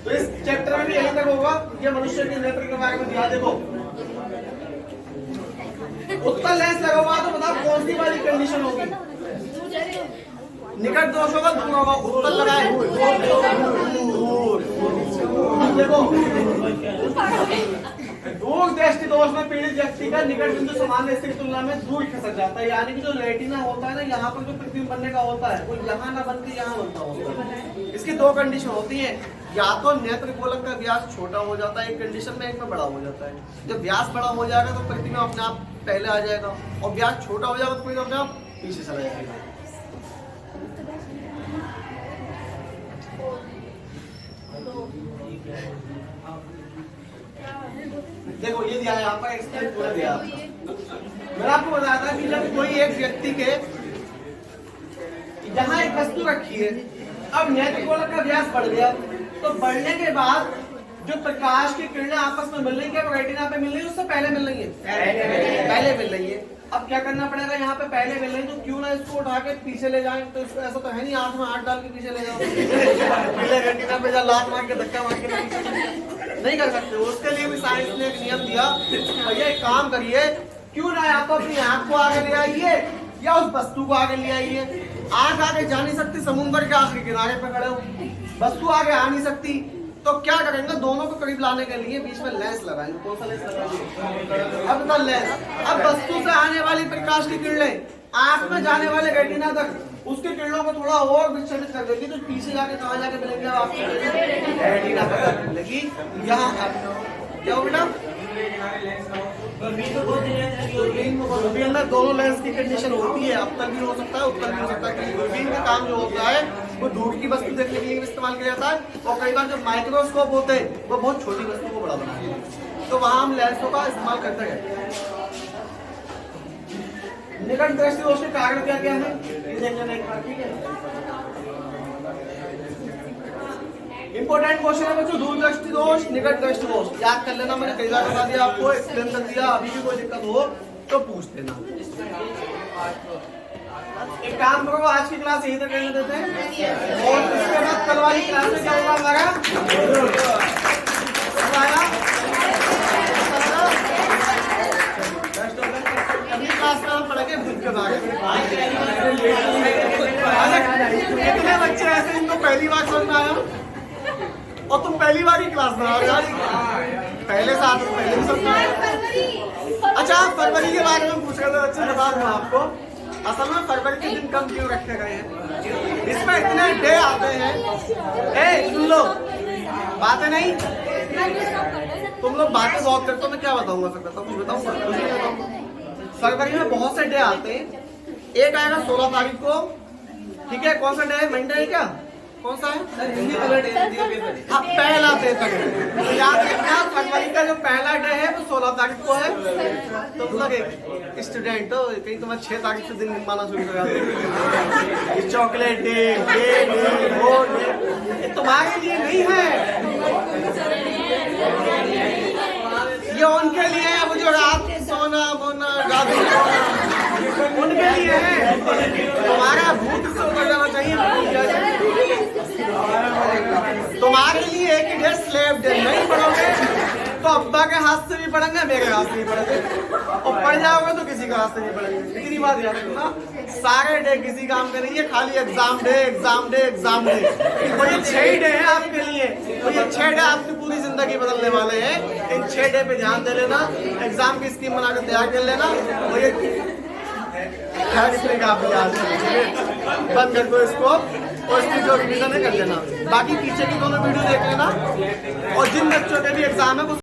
तो इस चैप्टर में भी यही तक होगा। ये मनुष्य के नेत्र के बारे में ध्यान देखो। उत्तर लेंस लगा हुआ तो बताओ कौन सी वाली कंडीशन होगी? निकट दोष होगा, दूर होगा। उत्तर लगाए देखो, दूर दृष्टि दोष में पीड़ित व्यक्ति का निकट बिंदु सामान्य स्थिति की तुलना में दूर खसक जाता है, यानी कि जो रेटिना होता है ना, यहाँ पर जो प्रतिबिंब बनने का होता है वो यहाँ ना बन के यहाँ बनता होता है। इसकी दो कंडीशन होती है, या तो नेत्र गोलक का व्यास छोटा हो जाता है एक कंडीशन में, एक में बड़ा हो जाता है। जब व्यास बड़ा हो जाएगा तो प्रतिबिंब अपने आप पहले आ जाएगा, और व्यास छोटा हो जाएगा तो प्रतिबिंब अपने आप पीछे चला जाएगा। देखो ये दिया है यहाँ पर, एक्सप्लेन पूरा दिया है। मैंने आपको बताया था कि जब कोई एक व्यक्ति के यहाँ एक वस्तु रखी है, अब नेत्र गोलक का व्यास बढ़ गया, तो बढ़ने के बाद जो प्रकाश की किरणें आपस में मिल रही है, रेटिना पे मिल रही है, उससे पहले मिल रही है, पहले मिल रही है। अब क्या करना पड़ेगा? यहाँ पे पहले मिल रही है तो क्यों ना इसको उठा के पीछे ले जाएं? तो इसको ऐसा तो है नहीं आंख में हाथ डाल के पीछे ले जाओ, पहले रेटिना पे जा लात मार के धक्का मार के नहीं कर सकते। उसके लिए भी साइंस ने एक नियम दिया, भैया एक काम करिए, क्यों ना या तो अपनी आंख को आगे ले आइए या उस वस्तु को आगे ले आइए। आंख आगे जा नहीं सकती, समुद्र के आखिरी किनारे पे खड़े हो, वस्तु आगे आ नहीं सकती, तो क्या करेंगे? दोनों को करीब लाने के लिए बीच में लेंस लगाएंगे। कौन सा लेंस लगाएंगे? अब तो लेंस। अब वस्तु से आने वाली प्रकाश की किरणें आंख में जाने वाले रेटिना तक, उसकी किरणों को थोड़ा और विचलित कर देगी, तो पीछे जाके कहाँ जाके मिलेंगे? आपको रेटिना पर मिलेगी। यहाँ क्या हो बेटा? दूरबीन में दोनों लेंस की कंडीशन होती है, अवतल भी हो सकता है, उत्तल भी हो सकता है। दूरबीन का काम जो होता है वो दूर की वस्तु देखने के लिए इस्तेमाल किया जाता है, और कई बार जो माइक्रोस्कोप होते हैं वो बहुत छोटी वस्तु को बड़ा बनाते हैं, तो वहां हम लेंसों का इस्तेमाल करते हैं। निकट दृष्टि दोष के कारण क्या क्या है ये देख लेना एक बार, ठीक है? इंपोर्टेंट क्वेश्चन है बच्चों, दूर दृष्टि दोष, निकट दृष्टि दोष याद कर लेना। मैंने कई बार बता दिया आपको, एक्सप्लेन कर दिया। अभी भी कोई दिक्कत हो तो पूछ लेना। एक काम करो, आज की क्लास यहीं तक रहने देते हैं, और इसके बाद कल वाली क्लास में क्या होगा हमारा? अगली क्लास में हम पढ़ेंगे बुद्ध के बारे में। कितने बच्चे ऐसे जिनको पहली बार समझ में आया, और तुम पहली बार ही क्लास में आओ यार, पहले साथ में पहले भी समझ में आया। अच्छा, फरवरी के बारे में पूछ रहे थे बच्चे, बता दूं आपको, असल में फरवरी के दिन कम क्यों रखे गए हैं? इसमें इतने डे आते हैं। सुन लो, बातें नहीं, तुम लोग बातें बहुत करते हो, मैं क्या बताऊंगा? सकता कुछ बताऊंगा? फरवरी में बहुत से डे आते हैं। एक आएगा 16 तारीख को, ठीक है? कौन सा डे है? मंडे है क्या? कौन सा है? हिंदी वाला हिंदी का पेपर है। हाँ, पहला पेपर है। तो याद रखना, फरवरी का जो पहला डे है वो 16 तारीख को है। तो मतलब एक स्टूडेंट हो, कहीं तुम्हारा 6 तारीख से दिन माना शुरू हो जाते हैं। चॉकलेट डे, ये डे, वो डे, ये तुम्हारे लिए नहीं है, ये उनके लिए है। वो जो रात सोना मोना जादू उनके लिए है। तुम्हारा भूत से उतर जाना चाहिए। तुम्हारे लिए एक डे स्लेव डे, नहीं पढ़ोगे तो अब्बा के हाथ से भी पढ़ेंगे, मेरे हाथ से भी पढ़ेंगे, और पढ़ जाओगे तो किसी का हाथ से नहीं पढ़ेंगे। इतनी बात याद रखना, सारे डे किसी काम के नहीं है, खाली exam day exam day exam day. तो ये 6 डे है आपके लिए, तो ये 6 डे आपकी पूरी जिंदगी बदलने वाले हैं। इन 6 डे पे ध्यान दे लेना, एग्जाम की स्कीम बनाकर तैयार कर लेना। और ये का आप याद बंद कर दो इसको, और इसकी जो रिवीजन है कर लेना। बाकी पीछे की दोनों वीडियो देख लेना, और जिन बच्चों के भी एग्जाम है वो